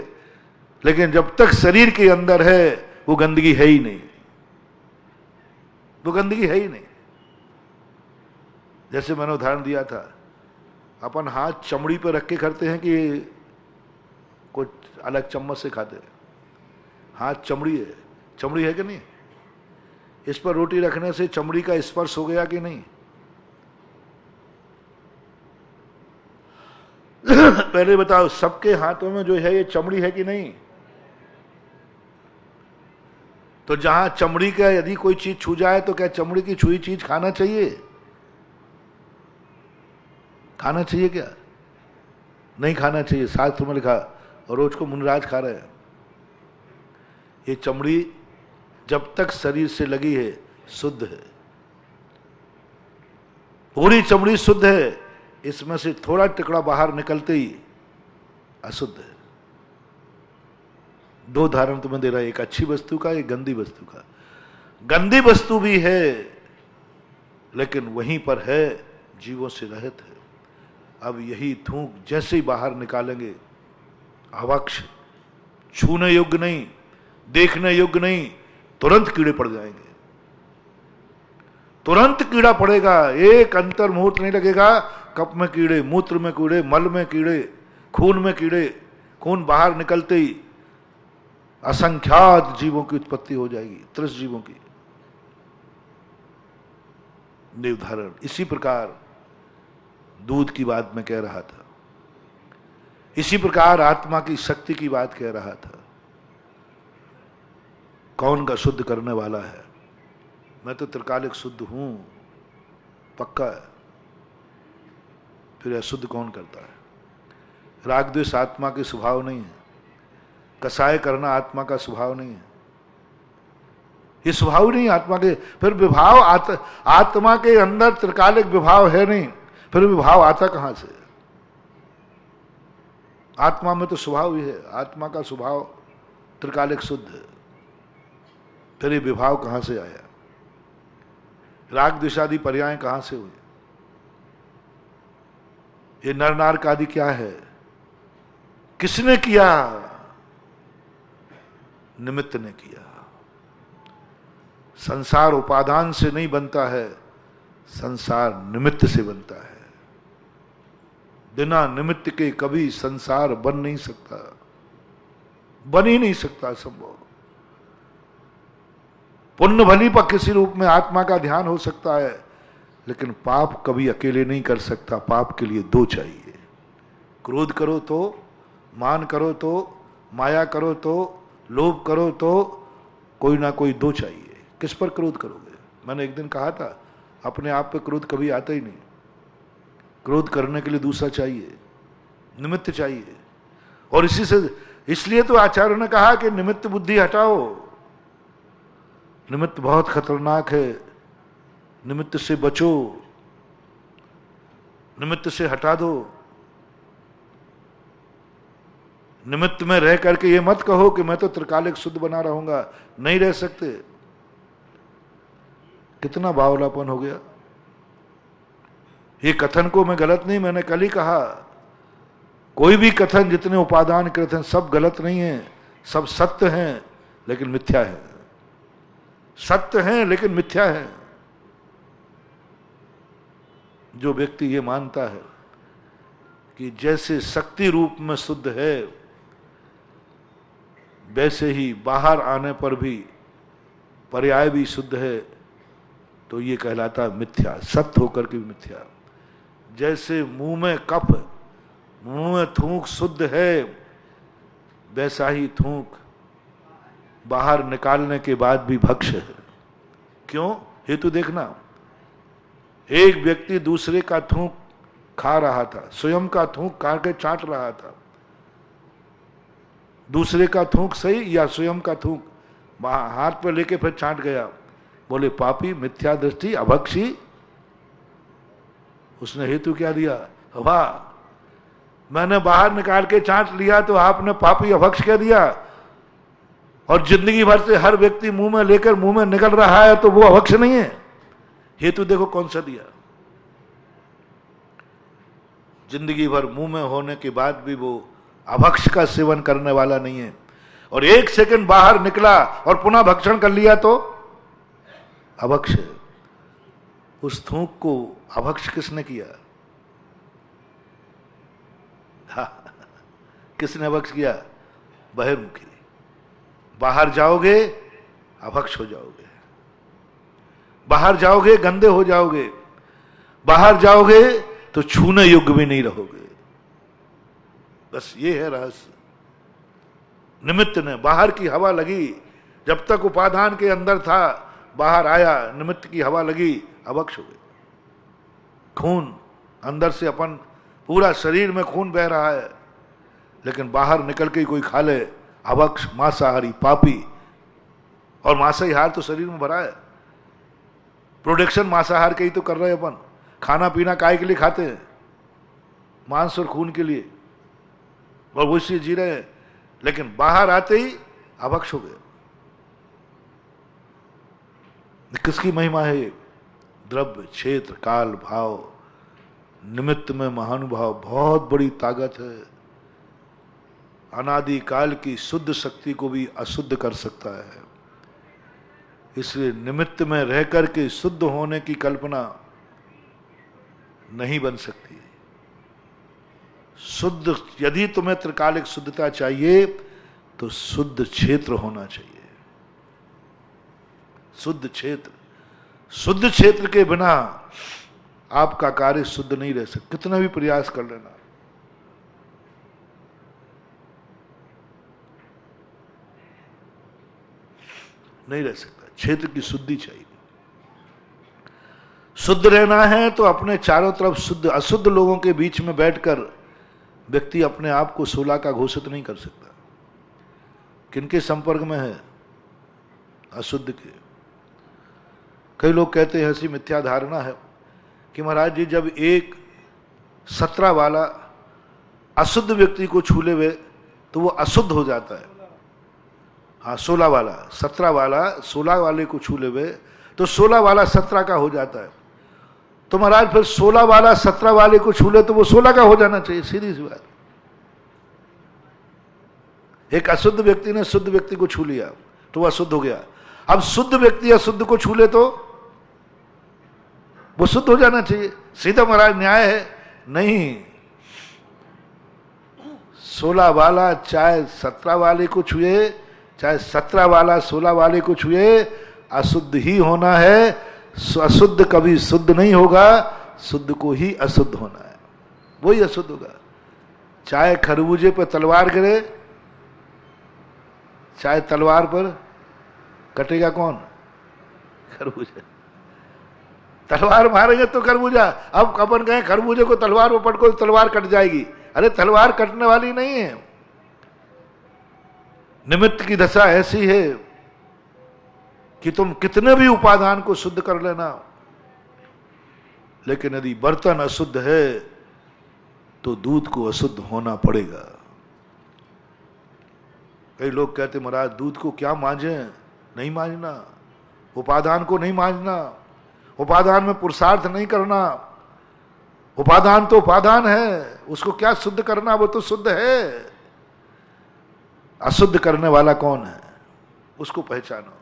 लेकिन जब तक शरीर के अंदर है वो गंदगी है ही नहीं। तो गंदगी है ही नहीं। जैसे मैंने उदाहरण दिया था, अपन हाथ चमड़ी पर रख के करते हैं कि कुछ अलग चम्मच से खाते हैं? हाथ चमड़ी है कि नहीं? इस पर रोटी रखने से चमड़ी का स्पर्श हो गया कि नहीं? पहले बताओ, सबके हाथों में जो है ये चमड़ी है कि नहीं? तो जहां चमड़ी का यदि कोई चीज छू जाए तो क्या चमड़ी की छुई चीज खाना चाहिए? खाना चाहिए क्या? नहीं खाना चाहिए। शास्त्र में लिखा, और रोज को मुनराज खा रहे हैं। ये चमड़ी जब तक शरीर से लगी है शुद्ध है, पूरी चमड़ी शुद्ध है। इसमें से थोड़ा टुकड़ा बाहर निकलते ही अशुद्ध है। दो उदाहरण तुम्हें दे रहा है, एक अच्छी वस्तु का, एक गंदी वस्तु का। गंदी वस्तु भी है लेकिन वहीं पर है, जीवों से रहित है। अब यही थूक जैसे ही बाहर निकालेंगे, अवक्ष, छूने योग्य नहीं, देखने योग्य नहीं, तुरंत कीड़े पड़ जाएंगे। तुरंत कीड़ा पड़ेगा, एक अंतर मुहूर्त नहीं लगेगा। कप में कीड़े, मूत्र में कीड़े, मल में कीड़े, खून में कीड़े, खून बाहर निकलते ही असंख्यात जीवों की उत्पत्ति हो जाएगी, 30 जीवों की। ये उदाहरण। इसी प्रकार दूध की बात मैं कह रहा था, इसी प्रकार आत्मा की शक्ति की बात कह रहा था। कौन का शुद्ध करने वाला है? मैं तो त्रिकालिक शुद्ध हूं, पक्का है। फिर अशुद्ध कौन करता है? राग द्वेष आत्मा के स्वभाव नहीं है, कसाय करना आत्मा का स्वभाव नहीं है, ये स्वभाव नहीं आत्मा के। फिर विभाव आत्मा के अंदर त्रिकालिक विभाव है नहीं, फिर विभाव आता कहां से? आत्मा में तो स्वभाव ही है, आत्मा का स्वभाव त्रिकालिक शुद्ध है, फिर ये विभाव कहां से आया? राग द्वेषादि पर्याय कहां से हुए? ये नर नारक आदि क्या है? किसने किया? निमित्त ने किया। संसार उपादान से नहीं बनता है, संसार निमित्त से बनता है। बिना निमित्त के कभी संसार बन नहीं सकता, बन ही नहीं सकता, संभव। पुण्य भली पर किसी रूप में आत्मा का ध्यान हो सकता है, लेकिन पाप कभी अकेले नहीं कर सकता। पाप के लिए दो चाहिए। क्रोध करो तो, मान करो तो, माया करो तो, लोभ करो तो, कोई ना कोई दो चाहिए। किस पर क्रोध करोगे? मैंने एक दिन कहा था, अपने आप पे क्रोध कभी आता ही नहीं। क्रोध करने के लिए दूसरा चाहिए, निमित्त चाहिए। और इसलिए तो आचार्य ने कहा कि निमित्त बुद्धि हटाओ। निमित्त बहुत खतरनाक है, निमित्त से बचो, निमित्त से हटा दो। निमित्त में रह करके ये मत कहो कि मैं तो त्रिकालिक शुद्ध बना रहूंगा, नहीं रह सकते। कितना बावलापन हो गया। ये कथन को मैं गलत नहीं, मैंने कल ही कहा, कोई भी कथन जितने उपादान कृत हैं सब गलत नहीं है, सब सत्य हैं लेकिन मिथ्या है। सत्य हैं लेकिन मिथ्या है। जो व्यक्ति ये मानता है कि जैसे शक्ति रूप में शुद्ध है, वैसे ही बाहर आने पर भी पर्याय भी शुद्ध है, तो ये कहलाता है मिथ्या, सत्य होकर के भी मिथ्या। जैसे मुंह में कफ, मुंह में थूक शुद्ध है, वैसा ही थूक बाहर निकालने के बाद भी भक्ष्य है। क्यों? हेतु देखना, एक व्यक्ति दूसरे का थूक खा रहा था, स्वयं का थूक खा के चाट रहा था। दूसरे का थूक सही या स्वयं का थूक हाथ पर लेके फिर चाट गया। बोले पापी, मिथ्या दृष्टि, अभक्षी। उसने हेतु क्या दिया? वाह, मैंने बाहर निकाल के चाट लिया तो आपने पापी अभक्ष कह दिया, और जिंदगी भर से हर व्यक्ति मुंह में लेकर मुंह में निकल रहा है तो वो अभक्ष नहीं है। हेतु देखो कौन सा दिया। जिंदगी भर मुंह में होने के बाद भी वो अभक्ष का सेवन करने वाला नहीं है, और एक सेकंड बाहर निकला और पुनः भक्षण कर लिया तो अभक्ष है। उस थूक को अभक्ष किसने किया? हाँ, किसने अभक्ष किया? बहिर्मुखी। बाहर जाओगे अभक्ष हो जाओगे, बाहर जाओगे गंदे हो जाओगे, बाहर जाओगे तो छूने योग्य भी नहीं रहोगे। बस ये है रहस्य। निमित्त ने बाहर की हवा लगी, जब तक उपादान के अंदर था, बाहर आया, निमित्त की हवा लगी, अभक्ष हो गए। खून अंदर से अपन पूरा शरीर में खून बह रहा है, लेकिन बाहर निकल के कोई खा ले, अभक्ष, मांसाहारी, पापी। और मांसाहार तो शरीर में भरा है, प्रोडक्शन मांसाहार के ही तो कर रहे हैं अपन। खाना पीना काय के लिए खाते हैं? मांस और खून के लिए, और वो इसलिए जी रहे हैं, लेकिन बाहर आते ही अभक्ष हो गए। किसकी महिमा है ये? द्रव्य, क्षेत्र, काल, भाव, निमित्त में महानुभाव बहुत बड़ी ताकत है। अनादि काल की शुद्ध शक्ति को भी अशुद्ध कर सकता है। इसलिए निमित्त में रह करके शुद्ध होने की कल्पना नहीं बन सकती। शुद्ध, यदि तुम्हें त्रिकालिक शुद्धता चाहिए तो शुद्ध क्षेत्र होना चाहिए। शुद्ध क्षेत्र, शुद्ध क्षेत्र के बिना आपका कार्य शुद्ध नहीं रह सकता, कितना भी प्रयास कर लेना। नहीं रह सकता, क्षेत्र की शुद्धि चाहिए। शुद्ध रहना है तो अपने चारों तरफ शुद्ध, अशुद्ध लोगों के बीच में बैठकर व्यक्ति अपने आप को सोला का घोषित नहीं कर सकता। किनके संपर्क में है? अशुद्ध के। कई लोग कहते हैं, ऐसी मिथ्या धारणा है कि महाराज जी जब एक 17 वाला अशुद्ध व्यक्ति को छू लेवे तो वो अशुद्ध हो जाता है। हाँ, 16 वाला 17 वाला 16 वाले को छू लेवे तो 16 वाला 17 का हो जाता है। तो महाराज फिर 16 वाला 17 वाले को छू ले तो वो 16 का हो जाना चाहिए, सीधी सी बात। एक अशुद्ध व्यक्ति ने शुद्ध व्यक्ति को छू लिया तो वो अशुद्ध हो गया। अब शुद्ध व्यक्ति अशुद्ध को छू ले तो वो शुद्ध हो जाना चाहिए। सीधा महाराज न्याय है? नहीं। 16 वाला चाहे 17 वाले को छुए, चाहे 17 वाला 16 वाले को छुए, अशुद्ध ही होना है। अशुद्ध कभी शुद्ध नहीं होगा, शुद्ध को ही अशुद्ध होना है, वही अशुद्ध होगा। चाहे खरबूजे पर तलवार गिरे, चाहे तलवार पर कटेगा कौन? खरबूजा। तलवार मारेंगे तो खरबूजा। अब अपन कहें खरबूजे को तलवार में पटको तो तलवार कट जाएगी, अरे तलवार कटने वाली नहीं है। निमित्त की दशा ऐसी है कि तुम कितने भी उपादान को शुद्ध कर लेना, लेकिन यदि बर्तन अशुद्ध है तो दूध को अशुद्ध होना पड़ेगा। कई लोग कहते महाराज दूध को क्या मांझे? नहीं मांझना, उपादान को नहीं मांझना, उपादान में पुरुषार्थ नहीं करना। उपादान तो उपादान है, उसको क्या शुद्ध करना, वो तो शुद्ध है। अशुद्ध करने वाला कौन है, उसको पहचानो।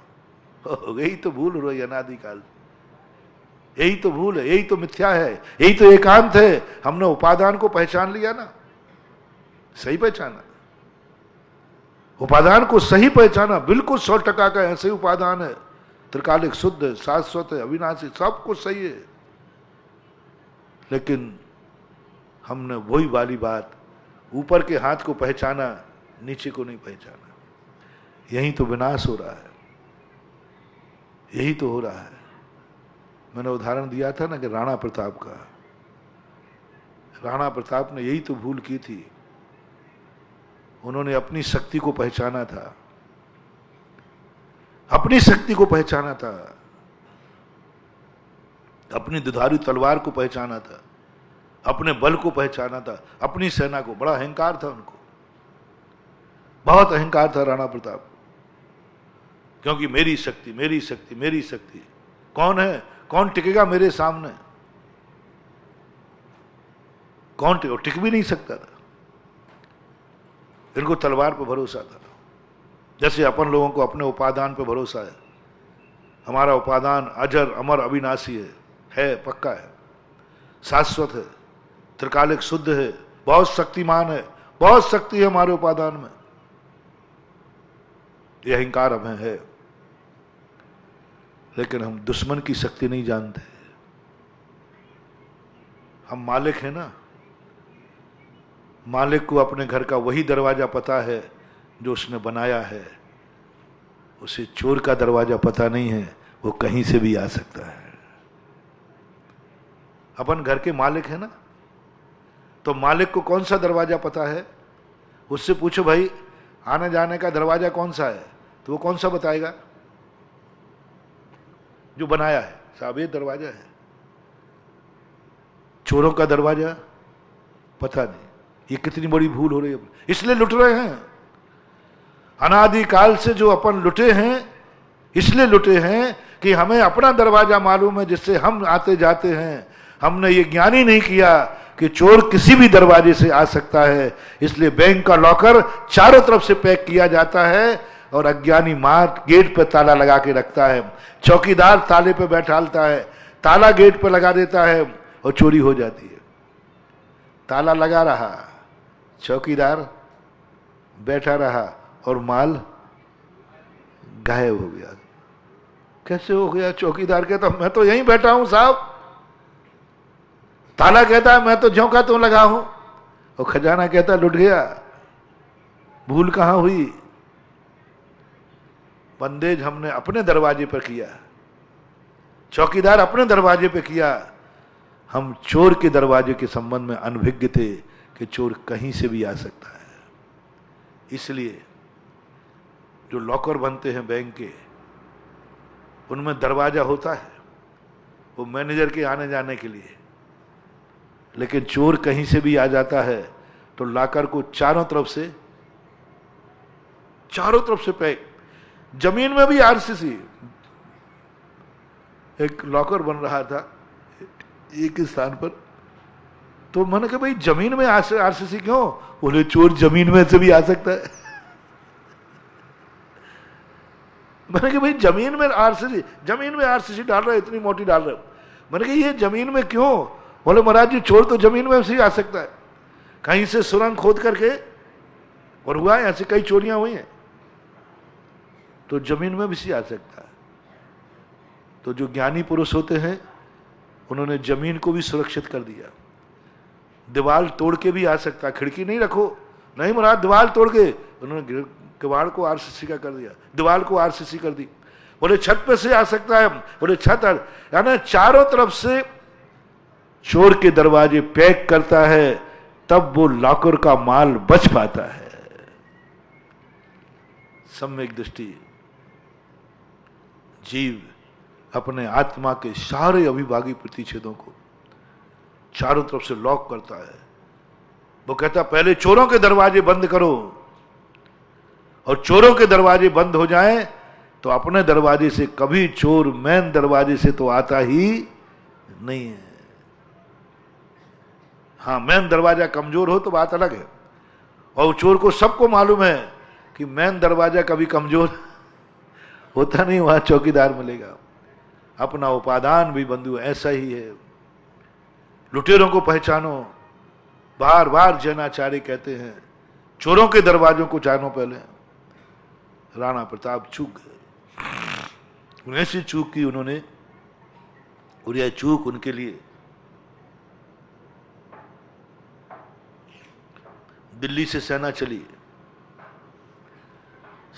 यही तो भूल हो रही अनादिकाल, यही तो भूल है, यही तो मिथ्या है, यही तो एकांत है। हमने उपादान को पहचान लिया ना, सही पहचाना, उपादान को सही पहचाना, बिल्कुल 100% का ऐसे उपादान है, त्रिकालिक शुद्ध है, शाश्वत है, अविनाशी, सब कुछ सही है। लेकिन हमने वही वाली बात, ऊपर के हाथ को पहचाना, नीचे को नहीं पहचाना। यही तो विनाश हो रहा है, यही तो हो रहा है। मैंने उदाहरण दिया था ना कि राणा प्रताप का, राणा प्रताप ने यही तो भूल की थी। उन्होंने अपनी शक्ति को पहचाना था, अपनी शक्ति को पहचाना था, अपनी दुधारू तलवार को पहचाना था, अपने बल को पहचाना था, अपनी सेना को। बड़ा अहंकार था उनको, बहुत अहंकार था राणा प्रताप, क्योंकि मेरी शक्ति, मेरी शक्ति, मेरी शक्ति। कौन है, कौन टिकेगा मेरे सामने? कौन टिक भी नहीं सकता था। इनको तलवार पर भरोसा था, जैसे अपन लोगों को अपने उपादान पर भरोसा है। हमारा उपादान अजर अमर अविनाशी है, है, पक्का है, शाश्वत है, त्रिकालिक शुद्ध है, बहुत शक्तिमान है, बहुत शक्ति है हमारे उपादान में। यह अहंकार हमें है, लेकिन हम दुश्मन की शक्ति नहीं जानते। हम मालिक हैं ना, मालिक को अपने घर का वही दरवाजा पता है जो उसने बनाया है, उसे चोर का दरवाजा पता नहीं है, वो कहीं से भी आ सकता है। अपन घर के मालिक है ना, तो मालिक को कौन सा दरवाजा पता है? उससे पूछो भाई आने जाने का दरवाजा कौन सा है, तो वो कौन सा बताएगा? जो बनाया है, साहब ये दरवाजा है। चोरों का दरवाजा पता नहीं। ये कितनी बड़ी भूल हो रही है, इसलिए लुट रहे हैं। अनादिकाल से जो अपन लुटे हैं, इसलिए लुटे हैं कि हमें अपना दरवाजा मालूम है जिससे हम आते जाते हैं। हमने ये ज्ञान ही नहीं किया कि चोर किसी भी दरवाजे से आ सकता है, इसलिए बैंक का लॉकर चारों तरफ से पैक किया जाता है और अज्ञानी मार गेट पर ताला लगा के रखता है। चौकीदार ताले पे बैठालता है, ताला गेट पर लगा देता है और चोरी हो जाती है। ताला लगा रहा, चौकीदार बैठा रहा और माल गायब हो गया। कैसे हो गया? चौकीदार कहता मैं तो यहीं बैठा हूं साहब। ताला कहता है मैं तो ज्यों का त्यों लगा हूं। और खजाना कहता लुट गया। भूल कहां हुई? बंदेज हमने अपने दरवाजे पर किया, चौकीदार अपने दरवाजे पर किया। हम चोर के दरवाजे के संबंध में अनभिज्ञ थे कि चोर कहीं से भी आ सकता है। इसलिए जो लॉकर बनते हैं बैंक के, उनमें दरवाजा होता है वो मैनेजर के आने जाने के लिए, लेकिन चोर कहीं से भी आ जाता है तो लॉकर को चारों तरफ से पैक। जमीन में भी आरसीसी, एक लॉकर बन रहा था एक स्थान पर, तो मैंने कहा भाई जमीन में आरसीसी क्यों? बोले चोर जमीन में से भी आ सकता है। मैंने कहा भाई जमीन में आरसीसी डाल रहा है, इतनी मोटी डाल रहा है। मैंने कहा ये जमीन में क्यों? बोले महाराज जी चोर तो जमीन में से ही आ सकता है, कहीं से सुरंग खोद करके, और हुआ है ऐसे कई चोरियां हुई हैं, तो जमीन में भी से आ सकता है। तो जो ज्ञानी पुरुष होते हैं उन्होंने जमीन को भी सुरक्षित कर दिया। दीवार तोड़ के भी आ सकता है, खिड़की नहीं रखो, नहीं महाराज दीवार तोड़ के, उन्होंने किवाड़ को आरसीसी का कर दिया, दीवार को आरसीसी कर दी। बोले छत पे से आ सकता है, बोले छत, यानी चारों तरफ से चोर के दरवाजे पैक करता है, तब वो लॉकर का माल बच पाता है। सम्यक दृष्टि। जीव अपने आत्मा के सारे अभिभागी प्रतिच्छेदों को चारों तरफ से लॉक करता है। वो कहता पहले चोरों के दरवाजे बंद करो, और चोरों के दरवाजे बंद हो जाएं तो अपने दरवाजे से कभी चोर मेन दरवाजे से तो आता ही नहीं है। हाँ, मेन दरवाजा कमजोर हो तो बात अलग है, और चोर को सबको मालूम है कि मेन दरवाजा कभी कमजोर होता नहीं, वहां चौकीदार मिलेगा। अपना उपादान भी बंधु ऐसा ही है। लुटेरों को पहचानो, बार बार जैनाचार्य कहते हैं चोरों के दरवाजों को जानो पहले। राणा प्रताप चूक गए, ऐसी चूक की उन्होंने, और यह चूक उनके लिए दिल्ली से सेना चली।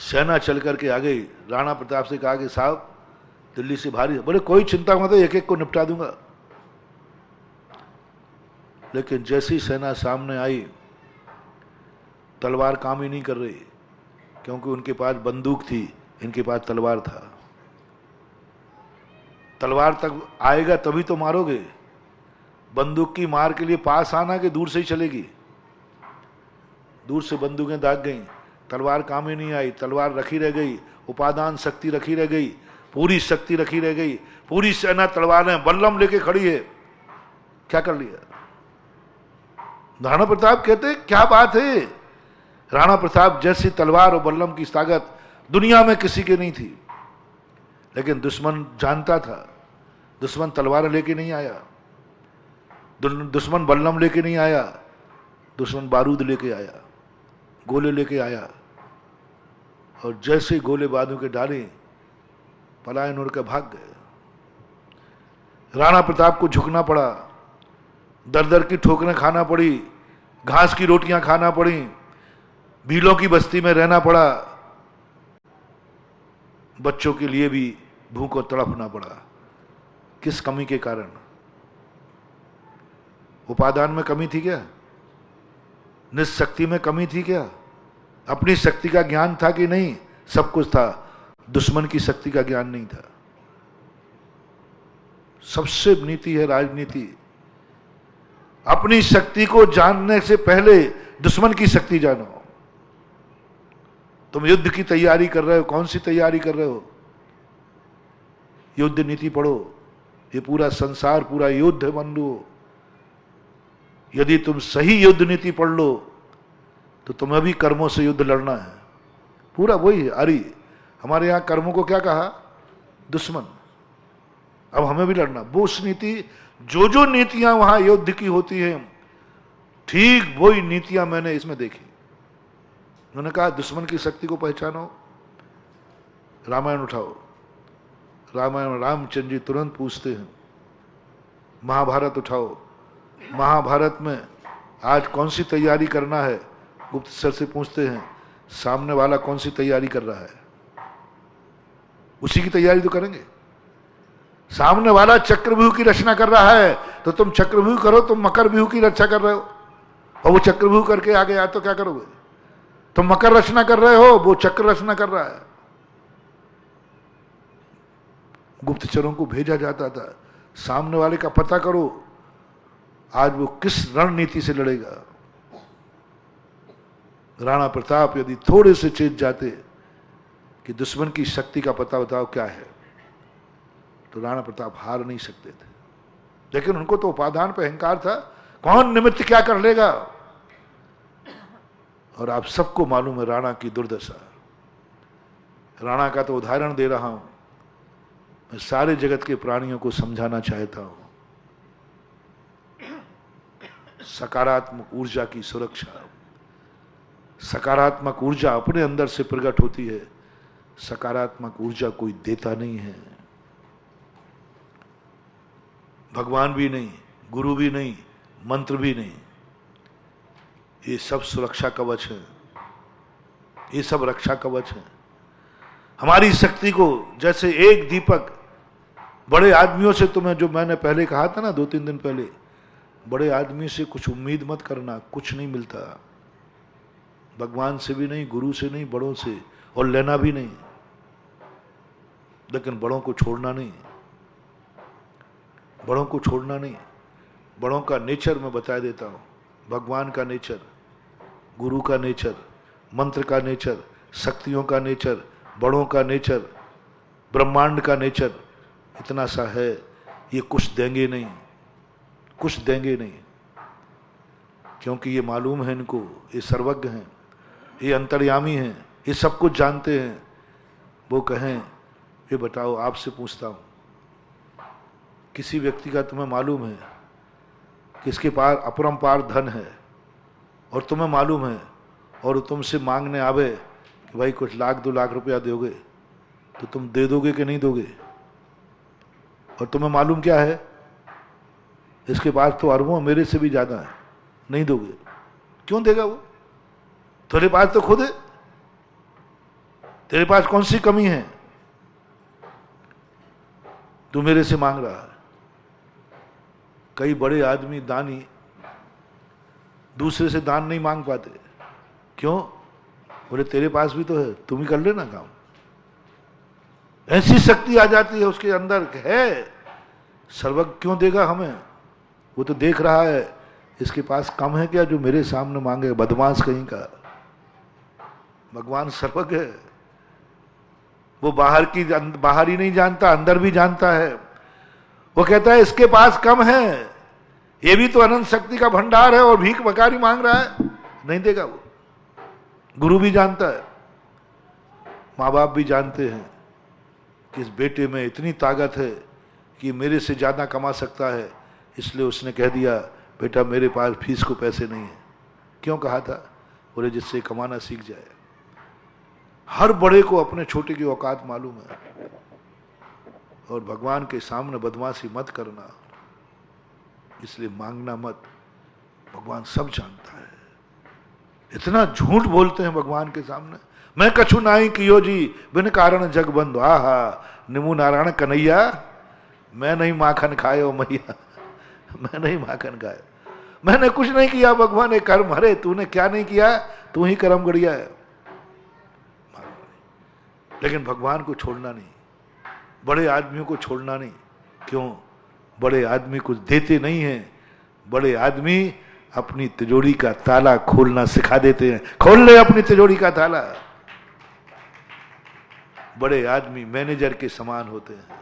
सेना चल करके आ गई। राणा प्रताप से कहा कि साहब दिल्ली से भारी, बोले कोई चिंता मत, एक एक को निपटा दूंगा। लेकिन जैसी सेना सामने आई, तलवार काम ही नहीं कर रही, क्योंकि उनके पास बंदूक थी, इनके पास तलवार था। तलवार तक आएगा तभी तो मारोगे, बंदूक की मार के लिए पास आना कि दूर से ही चलेगी। दूर से बंदूकें दाग गईं, तलवार काम ही नहीं आई, तलवार रखी रह गई, उपादान शक्ति रखी रह गई, पूरी शक्ति रखी रह गई। पूरी सेना तलवारें बल्लम लेके खड़ी है। क्या कर लिया? राणा प्रताप कहते क्या बात है, राणा प्रताप जैसी तलवार और बल्लम की ताकत दुनिया में किसी के नहीं थी। लेकिन दुश्मन जानता था दुश्मन तलवार लेके नहीं आया, दुश्मन बल्लम लेके नहीं आया, दुश्मन बारूद लेके आया, गोले लेके आया। और जैसे ही गोले बाजू के डाले, पलायन उड़कर भाग गए। राणा प्रताप को झुकना पड़ा, दर दर की ठोकरें खाना पड़ी, घास की रोटियां खाना पड़ी, भीलों की बस्ती में रहना पड़ा, बच्चों के लिए भी भूख और तड़पना पड़ा। किस कमी के कारण? उपादान में कमी थी क्या? निशक्ति में कमी थी क्या? अपनी शक्ति का ज्ञान था कि नहीं? सब कुछ था, दुश्मन की शक्ति का ज्ञान नहीं था। सबसे नीति है राजनीति, अपनी शक्ति को जानने से पहले दुश्मन की शक्ति जानो। तुम युद्ध की तैयारी कर रहे हो, कौन सी तैयारी कर रहे हो? युद्ध नीति पढ़ो। ये पूरा संसार पूरा युद्ध है बंधुओं। यदि तुम सही युद्ध नीति पढ़ लो तो तुम्हें भी कर्मों से युद्ध लड़ना है। पूरा वही है। अरे हमारे यहां कर्मों को क्या कहा? दुश्मन। अब हमें भी लड़ना। वो उस नीति, जो नीतियां वहां युद्ध की होती हैं, ठीक वही नीतियां मैंने इसमें देखी। उन्होंने कहा दुश्मन की शक्ति को पहचानो, रामायण उठाओ। रामायण, रामचंद्र जी तुरंत पूछते हैं। महाभारत उठाओ, महाभारत में आज कौन सी तैयारी करना है? गुप्तचर से पूछते हैं, सामने वाला कौन सी तैयारी कर रहा है, उसी की तैयारी तो करेंगे। सामने वाला चक्रव्यूह की रचना कर रहा है तो तुम चक्रव्यूह करो, तुम मकर व्यूह की रचना कर रहे हो, और वो चक्रव्यूह करके आगे आए तो क्या करोगे? तुम मकर रचना कर रहे हो, वो चक्र रचना कर रहा है। गुप्तचरों को भेजा जाता था, सामने वाले का पता करो आज वो किस रणनीति से लड़ेगा। राणा प्रताप यदि थोड़े से चेत जाते कि दुश्मन की शक्ति का पता बताओ क्या है, तो राणा प्रताप हार नहीं सकते थे। लेकिन उनको तो उपादान पर अहंकार था, कौन निमित्त क्या कर लेगा। और आप सबको मालूम है राणा की दुर्दशा। राणा का तो उदाहरण दे रहा हूं, मैं सारे जगत के प्राणियों को समझाना चाहता हूं। सकारात्मक ऊर्जा की सुरक्षा। सकारात्मक ऊर्जा अपने अंदर से प्रकट होती है, सकारात्मक ऊर्जा कोई देता नहीं है। भगवान भी नहीं, गुरु भी नहीं, मंत्र भी नहीं। ये सब सुरक्षा कवच है, ये सब रक्षा कवच है। हमारी शक्ति को, जैसे एक दीपक, बड़े आदमियों से तुम्हें, जो मैंने पहले कहा था ना 2-3 दिन पहले, बड़े आदमी से कुछ उम्मीद मत करना, कुछ नहीं मिलता। भगवान से भी नहीं, गुरु से नहीं, बड़ों से, और लेना भी नहीं। लेकिन बड़ों को छोड़ना नहीं, बड़ों को छोड़ना नहीं। बड़ों का नेचर मैं बता देता हूं। भगवान का नेचर, गुरु का नेचर, मंत्र का नेचर, शक्तियों का नेचर, बड़ों का नेचर, ब्रह्मांड का नेचर इतना सा है, ये कुछ देंगे नहीं, कुछ देंगे नहीं। क्योंकि ये मालूम है इनको, ये सर्वज्ञ हैं, ये अंतर्यामी हैं, ये सब कुछ जानते हैं। वो कहें, ये बताओ, आपसे पूछता हूं, किसी व्यक्ति का तुम्हें मालूम है कि इसके पास अपरंपार धन है, और तुम्हें मालूम है, और तुमसे मांगने आवे कि भाई कुछ 1-2 लाख रुपया दोगे, तो तुम दे दोगे कि नहीं दोगे? और तुम्हें मालूम क्या है, इसके पास तो अरबों, मेरे से भी ज्यादा है, नहीं दोगे। क्यों देगा वो? तेरे पास तो खुद है, तेरे पास कौन सी कमी है, तू मेरे से मांग रहा है। कई बड़े आदमी, दानी, दूसरे से दान नहीं मांग पाते। क्यों? बोले तेरे पास भी तो है, तुम ही कर लेना काम। ऐसी शक्ति आ जाती है उसके अंदर है। सर्वज्ञ क्यों देगा हमें? वो तो देख रहा है इसके पास कम है क्या जो मेरे सामने मांगे, बदमाश कहीं का। भगवान सर्वज्ञ है, वो बाहर ही नहीं जानता, अंदर भी जानता है। वो कहता है इसके पास कम है, ये भी तो अनंत शक्ति का भंडार है, और भीख भकारी मांग रहा है, नहीं देगा वो। गुरु भी जानता है, माँ बाप भी जानते हैं कि इस बेटे में इतनी ताकत है कि मेरे से ज़्यादा कमा सकता है, इसलिए उसने कह दिया बेटा मेरे पास फीस को पैसे नहीं है। क्यों कहा था? बोले जिससे कमाना सीख जाए। हर बड़े को अपने छोटे की औकात मालूम है, और भगवान के सामने बदमाशी मत करना, इसलिए मांगना मत। भगवान सब जानता है। इतना झूठ बोलते हैं भगवान के सामने। मैं कछु नाई कियो जी बिन कारण जग बंधु, आहा निमु नारायण कन्हैया, मैं नहीं माखन खायो मैया, मैं नहीं माखन खाया, मैंने कुछ नहीं किया। भगवान ने कर्म हरे, तूने क्या नहीं किया, तू ही कर्म गड़िया है। लेकिन भगवान को छोड़ना नहीं, बड़े आदमियों को छोड़ना नहीं। क्यों? बड़े आदमी कुछ देते नहीं हैं, बड़े आदमी अपनी तिजोरी का ताला खोलना सिखा देते हैं। खोल ले अपनी तिजोरी का ताला। बड़े आदमी मैनेजर के समान होते हैं,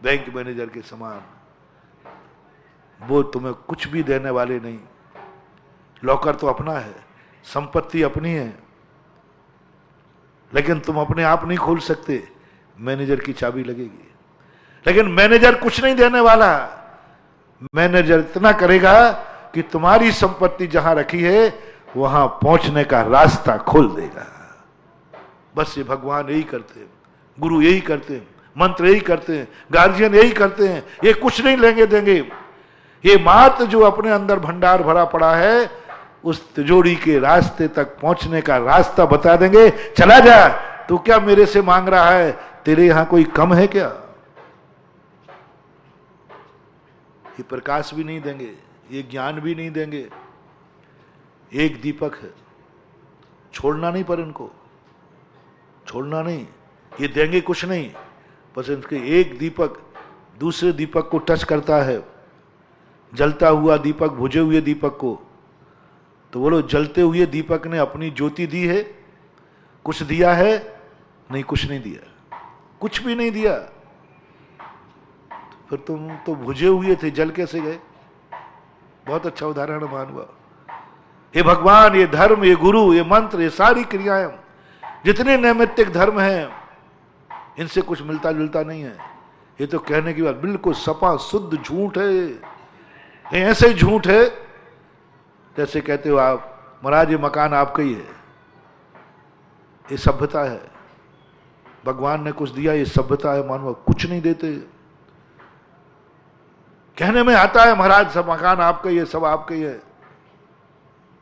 बैंक मैनेजर के समान। वो तुम्हें कुछ भी देने वाले नहीं। लॉकर तो अपना है, संपत्ति अपनी है, लेकिन तुम अपने आप नहीं खोल सकते, मैनेजर की चाबी लगेगी। लेकिन मैनेजर कुछ नहीं देने वाला। मैनेजर इतना करेगा कि तुम्हारी संपत्ति जहां रखी है वहां पहुंचने का रास्ता खोल देगा। बस ये भगवान यही करते हैं, गुरु यही करते हैं, मंत्र यही करते हैं, गार्जियन यही करते हैं। ये कुछ नहीं लेंगे देंगे। ये मात्र जो अपने अंदर भंडार भरा पड़ा है, उस तिजोरी के रास्ते तक पहुंचने का रास्ता बता देंगे। चला जा, तू क्या मेरे से मांग रहा है? तेरे यहां कोई कम है क्या? ये प्रकाश भी नहीं देंगे, ये ज्ञान भी नहीं देंगे। एक दीपक है, छोड़ना नहीं, पर इनको छोड़ना नहीं। ये देंगे कुछ नहीं, बस इनके एक दीपक दूसरे दीपक को टच करता है। जलता हुआ दीपक बुझे हुए दीपक को, तो बोलो जलते हुए दीपक ने अपनी ज्योति दी है? कुछ दिया है? नहीं, कुछ नहीं दिया, कुछ भी नहीं दिया। फिर तुम तो बुझे हुए थे, जल कैसे गए? बहुत अच्छा उदाहरण है मानवा। ये भगवान, ये धर्म, ये गुरु, ये मंत्र, ये सारी क्रियाएं, जितने नैमित्तिक धर्म हैं, इनसे कुछ मिलता जुलता नहीं है। ये तो कहने की बात बिल्कुल सपा शुद्ध झूठ है। ये ऐसे झूठ है जैसे कहते हो आप महाराज ये मकान आपका ही है। ये सभ्यता है। भगवान ने कुछ दिया, ये सभ्यता है। मानव कुछ नहीं देते। कहने में आता है महाराज सब मकान आपका ही है, सब आपका ही है।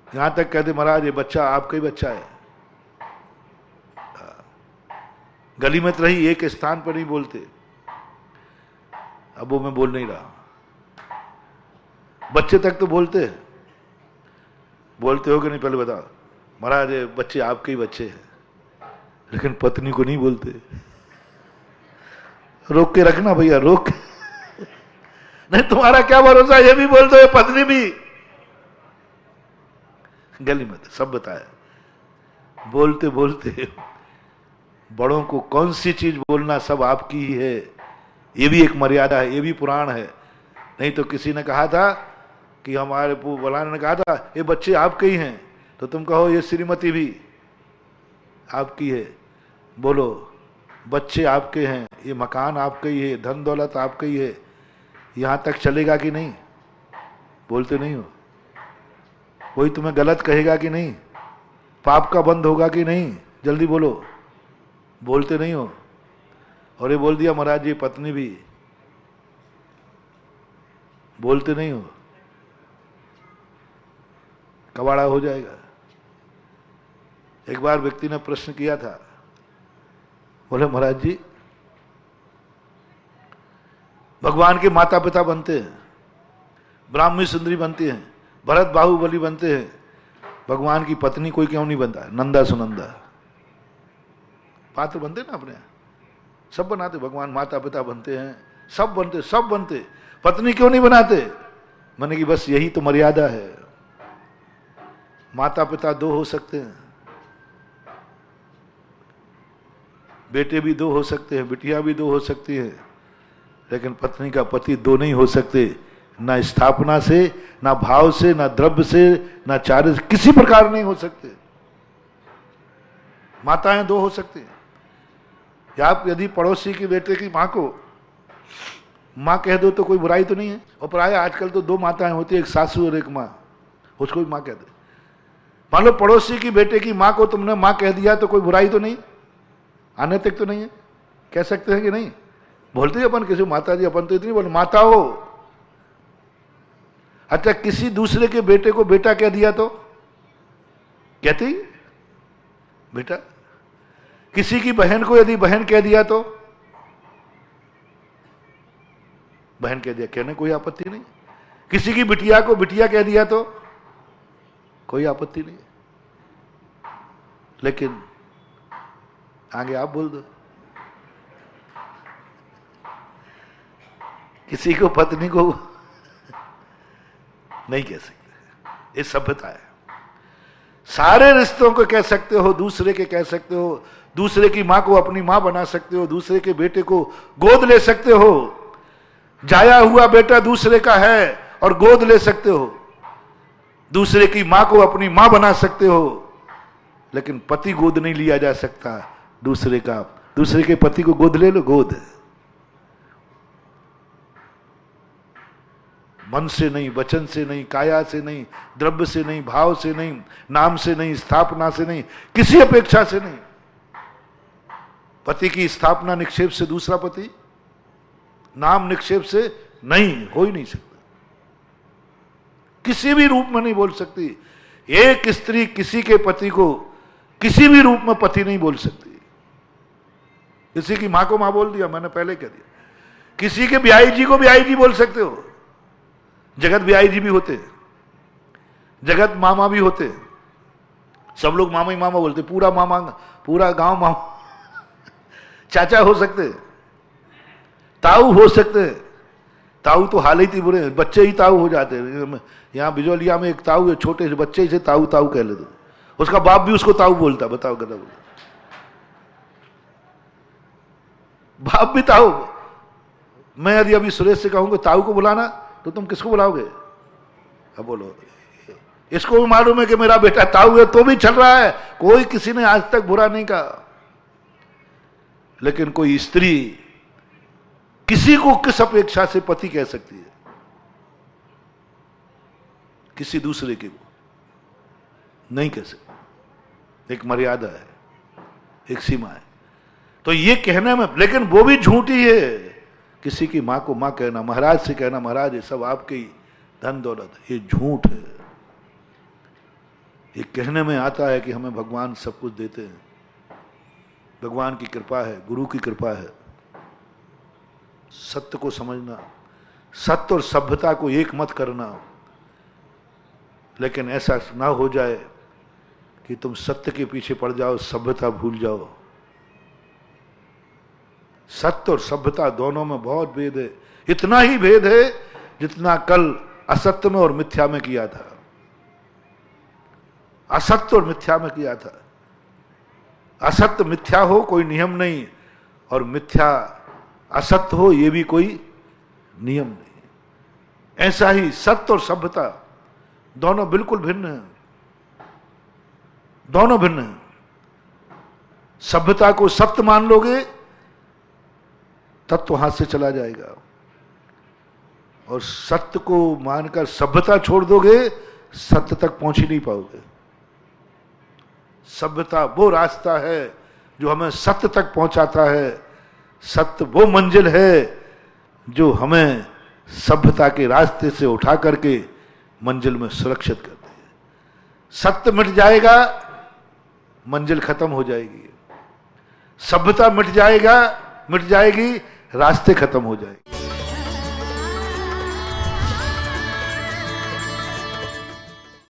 यहां तक कहते महाराज ये बच्चा आपका ही बच्चा है। गली में तो रही, एक स्थान पर नहीं बोलते। अब वो मैं बोल नहीं रहा। बच्चे तक तो बोलते हैं। बोलते हो कि नहीं? पहले बताओ। महाराज ये बच्चे आपके ही बच्चे हैं, लेकिन पत्नी को नहीं बोलते। रोक के रखना भैया, रोक। नहीं तुम्हारा क्या भरोसा, ये भी बोल दो, पत्नी भी। गली में तो सब बताया। बोलते बोलते बड़ों को कौन सी चीज बोलना सब आपकी ही है, ये भी एक मर्यादा है, ये भी पुराण है। नहीं तो किसी ने कहा था कि हमारे बलाने ने कहा था ये बच्चे आपके ही हैं, तो तुम कहो ये श्रीमती भी आपकी है। बोलो बच्चे आपके हैं, ये मकान आपका ही है, धन दौलत आपका ही है। यहां तक चलेगा कि नहीं? बोलते नहीं हो। कोई तुम्हें गलत कहेगा कि नहीं? पाप का बंद होगा कि नहीं? जल्दी बोलो। बोलते नहीं हो। और ये बोल दिया महाराज ये पत्नी भी। बोलते नहीं हो, कबाड़ा हो जाएगा। एक बार व्यक्ति ने प्रश्न किया था, बोले महाराज जी भगवान के माता पिता बनते हैं, ब्राह्मी सुंदरी बनती हैं, भरत बाहुबली बनते हैं, भगवान की पत्नी कोई क्यों नहीं बनता? नंदा सुनंदा पात्र बनते ना अपने, सब बनाते। भगवान माता पिता बनते हैं, सब बनते, सब बनते, पत्नी क्यों नहीं बनाते? मैंने कि बस यही तो मर्यादा है। माता पिता दो हो सकते हैं, बेटे भी दो हो सकते हैं, बिटिया भी दो हो सकती है, लेकिन पत्नी का पति दो नहीं हो सकते। ना स्थापना से, ना भाव से, ना द्रव्य से, ना चार्य से, किसी प्रकार नहीं हो सकते। माताएं दो हो सकती हैं। आप यदि पड़ोसी के बेटे की मां को माँ कह दो तो कोई बुराई तो नहीं है। और प्राय आजकल तो 2 माताएं होती है, एक सासू और एक माँ, उसको भी माँ कह दे। मान लो पड़ोसी की बेटे की माँ को तुमने माँ कह दिया तो कोई बुराई तो नहीं, अनैतिक तो नहीं है, कह सकते हैं कि नहीं? बोलते हैं अपन किसी माता जी, अपन तो इतनी बोले माता हो। अच्छा, किसी दूसरे के बेटे को बेटा कह दिया तो कहती बेटा। किसी की बहन को यदि बहन कह दिया तो बहन कह दिया, कहने कोई आपत्ति नहीं। किसी की बिटिया को बिटिया कह दिया तो कोई आपत्ति नहीं। लेकिन आगे आप बोल दो, किसी को पत्नी को नहीं कह सकते, ये सभ्यता है। सारे रिश्तों को कह सकते हो, दूसरे के कह सकते हो, दूसरे की मां को अपनी मां बना सकते हो, दूसरे के बेटे को गोद ले सकते हो। जाया हुआ बेटा दूसरे का है और गोद ले सकते हो, दूसरे की मां को अपनी मां बना सकते हो, लेकिन पति गोद नहीं लिया जा सकता दूसरे का। दूसरे के पति को गोद ले लो, गोद मन से नहीं, वचन से नहीं, काया से नहीं, द्रव्य से नहीं, भाव से नहीं, नाम से नहीं, स्थापना से नहीं, किसी अपेक्षा से नहीं। पति की स्थापना निक्षेप से दूसरा पति, नाम निक्षेप से नहीं, हो ही नहीं सकता, किसी भी रूप में नहीं बोल सकती। एक स्त्री किसी के पति को किसी भी रूप में पति नहीं बोल सकती। किसी की मां को मां बोल दिया, मैंने पहले कह दिया। किसी के ब्याई जी को ब्याई जी बोल सकते हो, जगत ब्याई जी भी होते, जगत मामा भी होते, सब लोग मामा ही मामा बोलते, पूरा मामा, पूरा गांव मामा। चाचा हो सकते, ताऊ हो सकते, ताऊ तो हाल ही बुरे, बच्चे ही ताऊ हो जाते। यहां बिजौलिया में एक ताऊ है, छोटे से बच्चे से ताऊ ताऊ कह लेते, उसका बाप भी उसको ताऊ बोलता। बताओ गधा बोलता, बाप भी ताऊ। मैं यदि अभी सुरेश से कहूंगा ताऊ को बुलाना, तो तुम किसको बुलाओगे? अब बोलो, इसको भी मालूम है कि मेरा बेटा ताऊ है, तो भी चल रहा है, कोई किसी ने आज तक बुरा नहीं कहा। लेकिन कोई स्त्री किसी को किस अपेक्षा से पति कह सकती है? किसी दूसरे के को नहीं कह सकती। एक मर्यादा है, एक सीमा है। तो ये कहने में, लेकिन वो भी झूठी है। किसी की मां को मां कहना, महाराज से कहना महाराज ये सब आपकी धन दौलत है, ये झूठ है। ये कहने में आता है कि हमें भगवान सब कुछ देते हैं, भगवान की कृपा है, गुरु की कृपा है। सत्य को समझना, सत्य और सभ्यता को एक मत करना, लेकिन ऐसा ना हो जाए कि तुम सत्य के पीछे पड़ जाओ, सभ्यता भूल जाओ। सत्य और सभ्यता दोनों में बहुत भेद है। इतना ही भेद है जितना कल असत्य में और मिथ्या में किया था। असत्य और मिथ्या में किया था। असत्य मिथ्या हो कोई नियम नहीं, और मिथ्या असत्य हो ये भी कोई नियम नहीं। ऐसा ही सत्य और सभ्यता दोनों बिल्कुल भिन्न हैं, दोनों भिन्न हैं। सभ्यता को सत्य मान लोगे तत्व हाथ से चला जाएगा, और सत्य को मानकर सभ्यता छोड़ दोगे सत्य तक पहुंच ही नहीं पाओगे। सभ्यता वो रास्ता है जो हमें सत्य तक पहुंचाता है। सत्य वो मंजिल है जो हमें सभ्यता के रास्ते से उठा करके मंजिल में सुरक्षित करते हैं। सत्य मिट जाएगा, मंजिल खत्म हो जाएगी। सभ्यता मिट जाएगी, रास्ते खत्म हो जाएंगे।